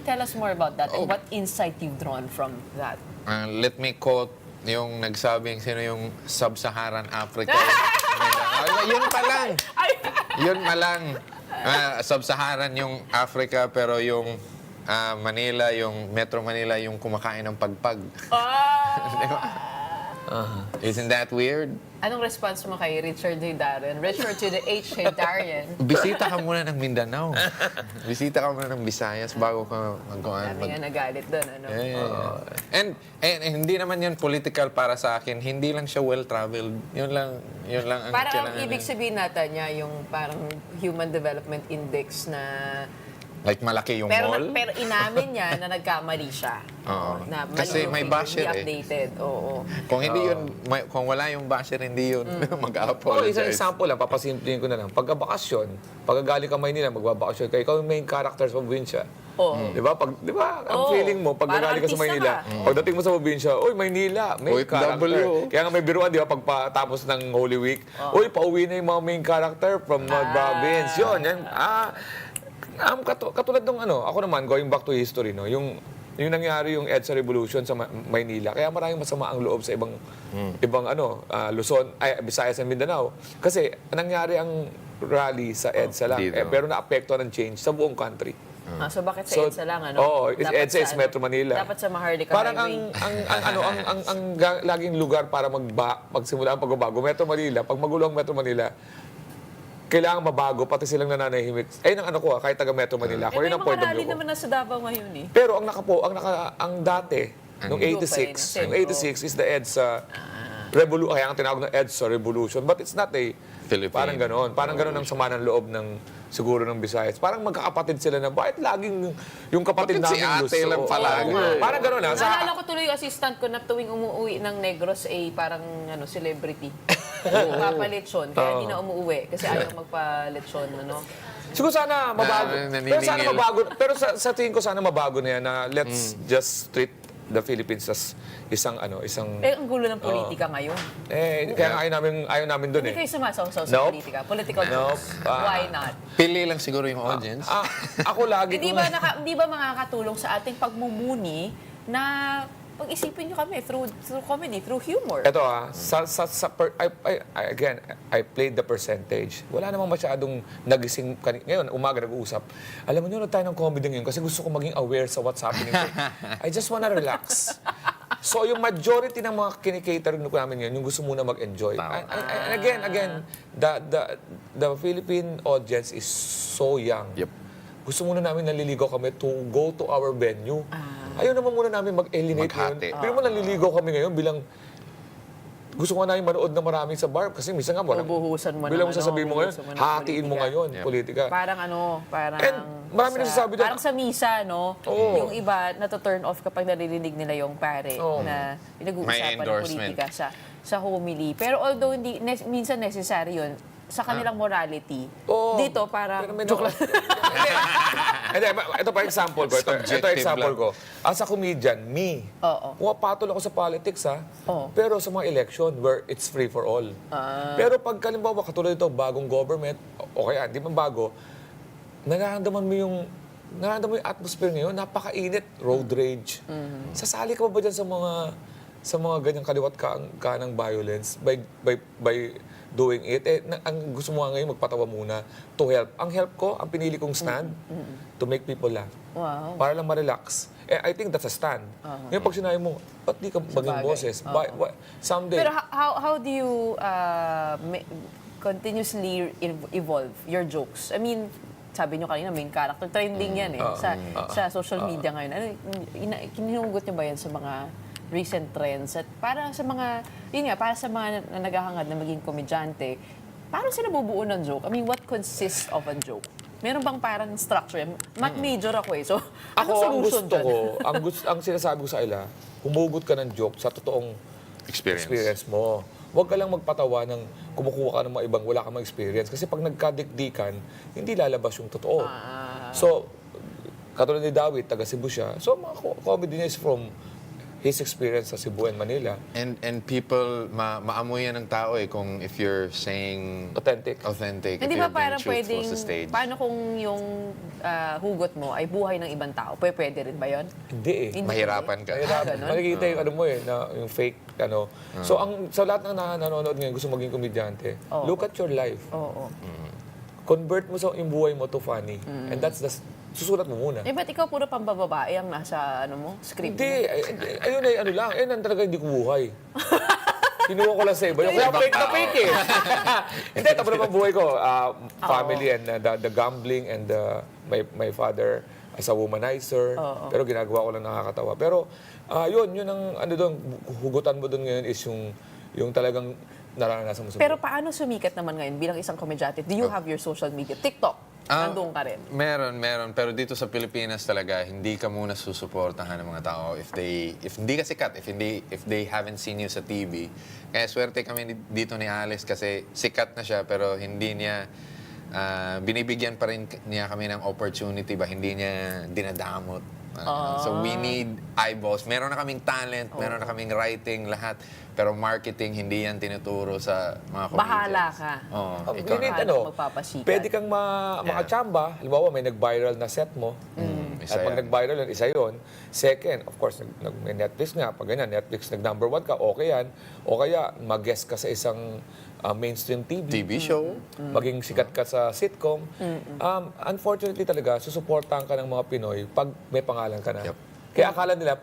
Tell us more about that and what insight you've drawn from that. Let me quote yung nagsabing sino yung Sub-Saharan Africa. Yun pa lang. Sub-Saharan yung Africa, pero yung Manila, yung Metro Manila, yung kumakain ng pagpag. Isn't that weird? Anong response mo kay Richard Heydarien? Richard to the H. Heydarien. Bisita ka muna ng Mindanao. Bisita ka muna ng Visayas bago ka Kami nga nagalit doon, And hindi naman yan political para sa akin. Hindi lang siya well-traveled. Yun lang ang parang kailangan. ang ibig sabihin natin niya, yung parang Human Development Index na like malaki yung mall? Pero inamin niya na nagkamali siya. Na kasi may basher updated. Kung hindi yun, kung wala yung basher, hindi yun mag-apologize. Isang example lang, papasimplihin ko na lang. Pagka-bakasyon, pagkagaling ka Maynila, magbabakasyon ka, ikaw yung main character sa probinsya. Di ba? Ang feeling mo, pagkagaling ka sa Maynila, pagdating mo sa probinsya, oy, Maynila, main character. Kaya nga may biruan, di ba, pagpatapos ng Holy Week, oy, pauwi na yung mga main character from province. Yun, yan. Katulad ng ako naman, going back to history, yung nangyari yung EDSA Revolution sa Maynila. Kaya maraming masama ang loob sa ibang Luzon, Visayas and Mindanao. Kasi nangyari ang rally sa EDSA lang, pero naapektuhan ng change sa buong country. So bakit sa EDSA lang, EDSA is Metro Manila. Dapat sa Maharlika Parang Highway. ang laging lugar para magsimula ang pagbabago, Metro Manila, pag magulo ang Metro Manila, kailangan mabago, pati silang nananahimik. Ayun ang kahit taga Metro Manila. May mga rally naman na sa Davao ngayon Pero ang dati, nung 86 is the EDSA Revolution. Kaya ang tinawag ng EDSA Revolution. But it's not parang gano'n. Parang gano'n ang sama ng loob siguro ng Visayas. Parang magkakapatid sila na, bakit laging yung kapatid namin gusto? Si ate lang palagi. Parang gano'n Naalala ko tuloy yung assistant ko na tuwing umuwi ng Negros parang celebrity. Magpapalitsyon. Kaya hindi na umuwi kasi ayaw magpalitsyon. Siguro sana mabago. Pero sana mabago. Pero sa tingin ko sana mabago na yan na let's just treat the Philippines as isang ang gulo ng politika ngayon. Kaya ayaw namin doon Hindi kayo sumasaw-saw sa politika. Political jokes. Why not? Pili lang siguro yung audience. Ako lagi Hindi ba makakatulong sa ating pagmumuni na pag-isipin nyo kami through comedy, through humor? Ito again, I played the percentage. Wala namang masyadong nagising. Ngayon, umaga nag-uusap. Alam mo nyo, tayo ng comedy ngayon kasi gusto ko maging aware sa what's happening. I just wanna relax. So, yung majority ng mga kinikater namin ngayon, yung gusto muna mag-enjoy. And again, the Philippine audience is so young. Gusto muna namin naliligaw kami to go to our venue. Ayaw naman muna namin mag-alienate ngayon. Pero mo naliligaw kami ngayon bilang gusto ko namin manood na maraming sa bar kasi minsan nga bubuhusan mo bilang sasabihin mo ngayon, hatiin mo ngayon, politika. Parang marami nagsasabi doon. Parang sa misa, yung iba nato-turn off kapag naririnig nila yung pare na pinag-uusapan ng politika sa homily. Pero although hindi minsan necessary yun, sa kanilang morality. Oo. Dito, para... Pero may Joke lang. Hindi, ito pa example ko. Ito example ko. As a comedian, me, pumapatol ako sa politics, pero sa mga election where it's free for all. Pero pag kalimbawa, katulad ito, bagong government, o kaya, hindi man bago, nararamdaman mo yung atmosphere ngayon, napakainit, road rage. Sasali ka ba dyan sa mga ganyang kaliwat kanang violence by doing it? Ang gusto mo nga ngayon, magpatawa muna to help. Ang help ko, ang pinili kong stand, to make people laugh. Wow. Para lang ma-relax. I think that's a stand. Ngayon pag sinabi mo, ba't di ka maging boses? Someday. Pero how do you continuously evolve your jokes? I mean, sabi nyo kanina, main character, trending yan sa social media ngayon. Kinuhugot nyo ba yan sa mga recent trends? At para sa mga, para sa mga naghahangad na maging komedyante, paano sila bubuo ng joke? I mean, what consists of a joke? Meron bang parang structure? Math major ako so ang sinasabi ko sa ila, humugot ka ng joke sa totoong experience mo. Huwag ka lang magpatawa ng kumukuha ka ng mga ibang wala kang experience. Kasi pag nagkadikdikan, hindi lalabas yung totoo. So, katulad ni David, taga Cebu siya. So, mga comedy niya is from his experience sa Cebu and Manila. And people, maamoy yan ng tao kung if you're saying authentic. Hindi ba parang pwedeng, paano kung yung hugot mo ay buhay ng ibang tao? Pwede rin ba yun? Hindi Mahirapan ka. Makikita yung yung fake, So, sa lahat ng nanonood ngayon, gusto maging komedyante, look at your life. Convert mo yung buhay mo to funny. And that's the susulat mo muna. Ba't ikaw puro pambababae ang nasa script mo? Hindi. Ayun lang. Ayun talaga hindi ko buhay. Kinuha ko lang sa iba. Kaya fake na fake Hindi, tapos naman buhay ko. Family and the gambling and my father as a womanizer. Pero ginagawa ko lang nakakatawa. Pero yun ang doon, hugutan mo doon ngayon is yung talagang naranasan mo sa Pero paano sumikat naman ngayon bilang isang komedyante? Do you have your social media? TikTok? Nandun ka rin? Meron. Pero dito sa Pilipinas talaga, hindi ka muna susuportahan ng mga tao if hindi ka sikat, if they haven't seen you sa TV. Kaya swerte kami dito ni Alex kasi sikat na siya pero hindi niya, binibigyan pa rin niya kami ng opportunity ba, hindi niya dinadamot. So we need eyeballs. Meron na kaming talent, meron na kaming writing, lahat. Pero marketing, hindi yan tinuturo sa mga comedians. Bahala ka. Magpapasikat. Pwede kang makachamba. Halimbawa, may nag-viral na set mo. At pag nag-viral yun, isa yun. Second, of course, may Netflix nga. Pag ganyan, Netflix nag-number 1 ka, okay yan. O kaya, mag-guest ka sa isang mainstream TV show. Maging sikat ka sa sitcom. Unfortunately talaga, susuportahan ka ng mga Pinoy pag may pangalan ka na. Kaya akala nila,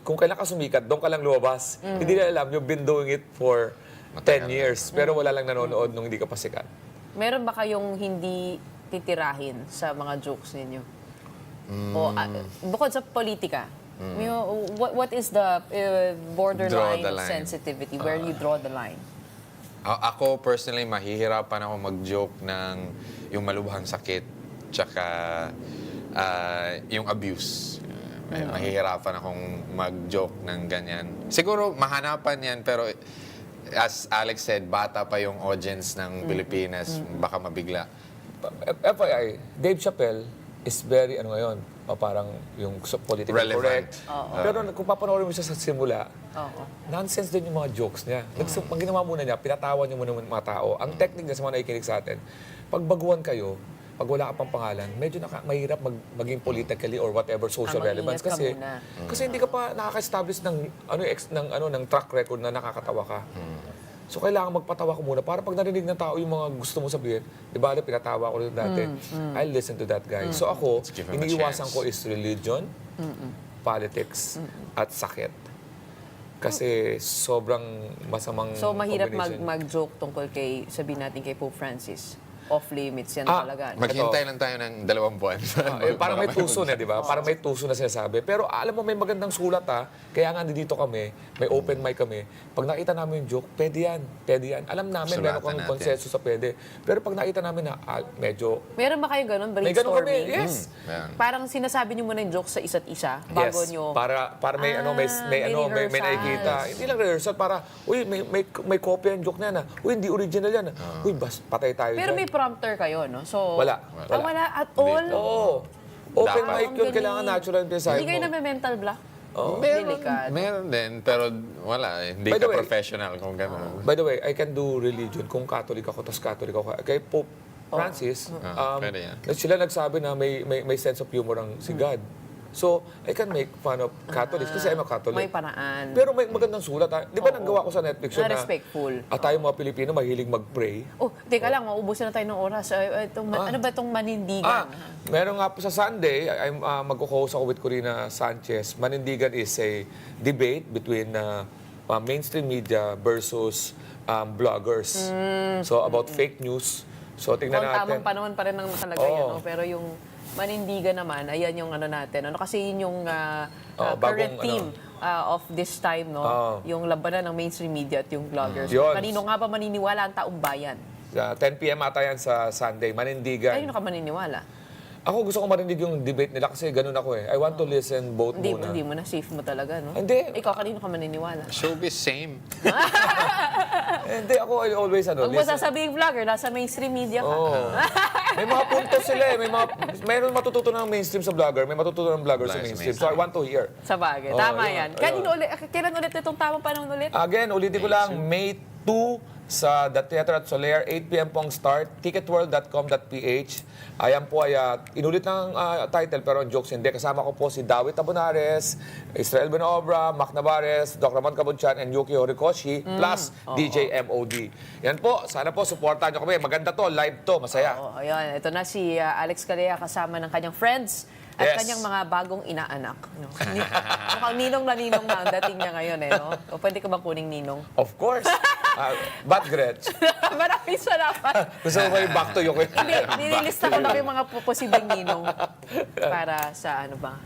kung kailan ka sumikat, doon ka lang lumabas. Hindi nila alam, you've been doing it for 10 years. Pero wala lang nanonood nung hindi ka pa sikat. Meron ba kayong hindi titirahin sa mga jokes ninyo? O bukod sa politika, what is the borderline of sensitivity? Where you draw the line? Ako personally, mahihirapan ako mag-joke ng yung malubhang sakit tsaka yung abuse. Mahihirapan akong mag-joke ng ganyan. Siguro mahanapan yan pero as Alex said, bata pa yung audience ng Pilipinas, baka mabigla. FYI, Dave Chappelle is very, parang yung politically relevant. Correct. Pero kung papanoorin mo siya sa simula, nonsense din yung mga jokes niya. Ang ginawa muna niya, pinatawa niya muna ng mga tao. Ang technique niya sa mga nakikinig sa atin, pag baguhan kayo, pag wala ka pang pangalan, medyo mahirap maging politically or whatever social relevance kasi hindi ka pa nakaka-establish ng track record na nakakatawa ka. So, kailangan magpatawa ko muna para pag narinig ng tao yung mga gusto mo sabihin, di ba, pinatawa ko rin dati, I'll listen to that guy. So, ako, iniiwasan ko is religion, politics, at sakit. Kasi sobrang masamang So, mahirap combination. mag-joke tungkol sabihin natin kay Pope Francis? off limits yan talaga. Maghintay lang tayo ng 2 buwan. Parang may tuso na, di ba? Parang may tuso na sinasabi. Pero alam mo, may magandang sulat Kaya nga dito kami, may open mic kami. Pag nakita namin yung joke, pwede yan. Pwede yan. Alam namin, meron kami konsenso sa pwede. Pero pag nakita namin na medyo... Meron ba kayo ganun? May ganun kami, Brainstorming? yes. Parang sinasabi niyo muna yung joke sa isa't isa bago Yes. nyo... Para may may nakikita. Hindi lang rehearsal para may copy ang joke na yan. Hindi original yan. Patay tayo Pero dyan. may prompter kayo, no? So, Wala. wala at all? Oo. Open Dapat. mic yun, kailangan natural yung design Hindi kayo mo. na-mental block? Meron, meron din, pero wala. Hindi By the ka way, professional kung gano'n. By the way, I can do religion kung Catholic ako, tapos Catholic ako. Kay Pope Francis, pwede yan. sila nagsabi na may sense of humor ang si God. So, I can make fun of Catholics kasi I'm a Catholic. May paraan. Pero may magandang sulat. Di ba nagawa ko sa Netflix yun na respectful. tayo mga Pilipino mahilig mag-pray? Oh, teka lang, mauubusan na tayo ng oras. Ano ba itong manindigan? Meron nga po sa Sunday, I'm magko-host ako with Corina Sanchez. Manindigan is a debate between mainstream media versus bloggers. So, about fake news. So, tingnan Kung natin. tamang panahon pa rin ang nakalagay, ano? Pero yung manindigan naman, ayan yung ano natin. Ano? Kasi yun yung current theme of this time, no? Yung labanan ng mainstream media at yung vloggers. Yun. Kanino nga ba maniniwala ang taong bayan? 10 p.m. ata yan sa Sunday, Manindigan. Kanino ka maniniwala? Ako gusto ko marinig yung debate nila kasi ganun ako eh. I want to listen both muna. Hindi mo na, safe mo talaga, no? Hindi. Ikaw, kanino ka maniniwala? Showbiz, same. Hindi, ako I always Huwag mo sasabihin vlogger, nasa mainstream media ka. May mga puntos sila eh. Mayroon matututunan ng mainstream sa vlogger, may matutunan ng vlogger sa mainstream. So I want to hear. Sa bagay. Tama yan. Kailan ulit itong tamang panahon ulit? Again, ulitin ko lang, May 2 sa The Theater at Soler, 8 p.m. pong start, ticketworld.com.ph. Ayan po ay inulit ng title pero ang jokes hindi. Kasama ko po si David Tabonares, Israel Benobra, Mac Navarez, Dr. Ramon Cabuncan, and Yuki Horikoshi, plus DJ MOD. Yan po, sana po supportahan nyo kami. Maganda to, live to, masaya. Ayan, ito na si Alex Calea kasama ng kanyang friends at kanyang mga bagong inaanak. No? Mukhang ninong na ninong na ang dating niya ngayon. No? O pwede ka ba kuning ninong? Of course. But Gretch. Maraming salamat. Gusto ko kayo back to Yuki. Nililista ko na yung mga posibleng ninong para sa ano ba?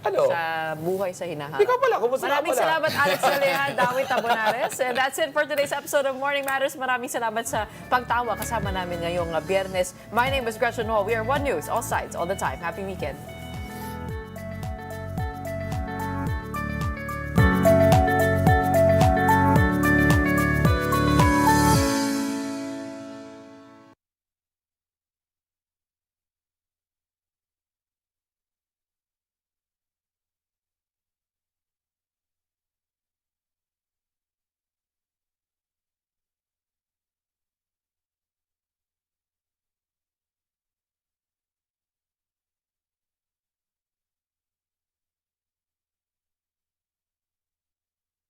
Sa buhay sa hinaharap. Ikaw pala, kumusta ka pala? Maraming salamat, Alex Calea, David Tabonares. And that's it for today's episode of Morning Matters. Maraming salamat sa pagtawa kasama namin ngayong Biyernes. My name is Gretchen Ho. We are One News, all sides, all the time. Happy weekend.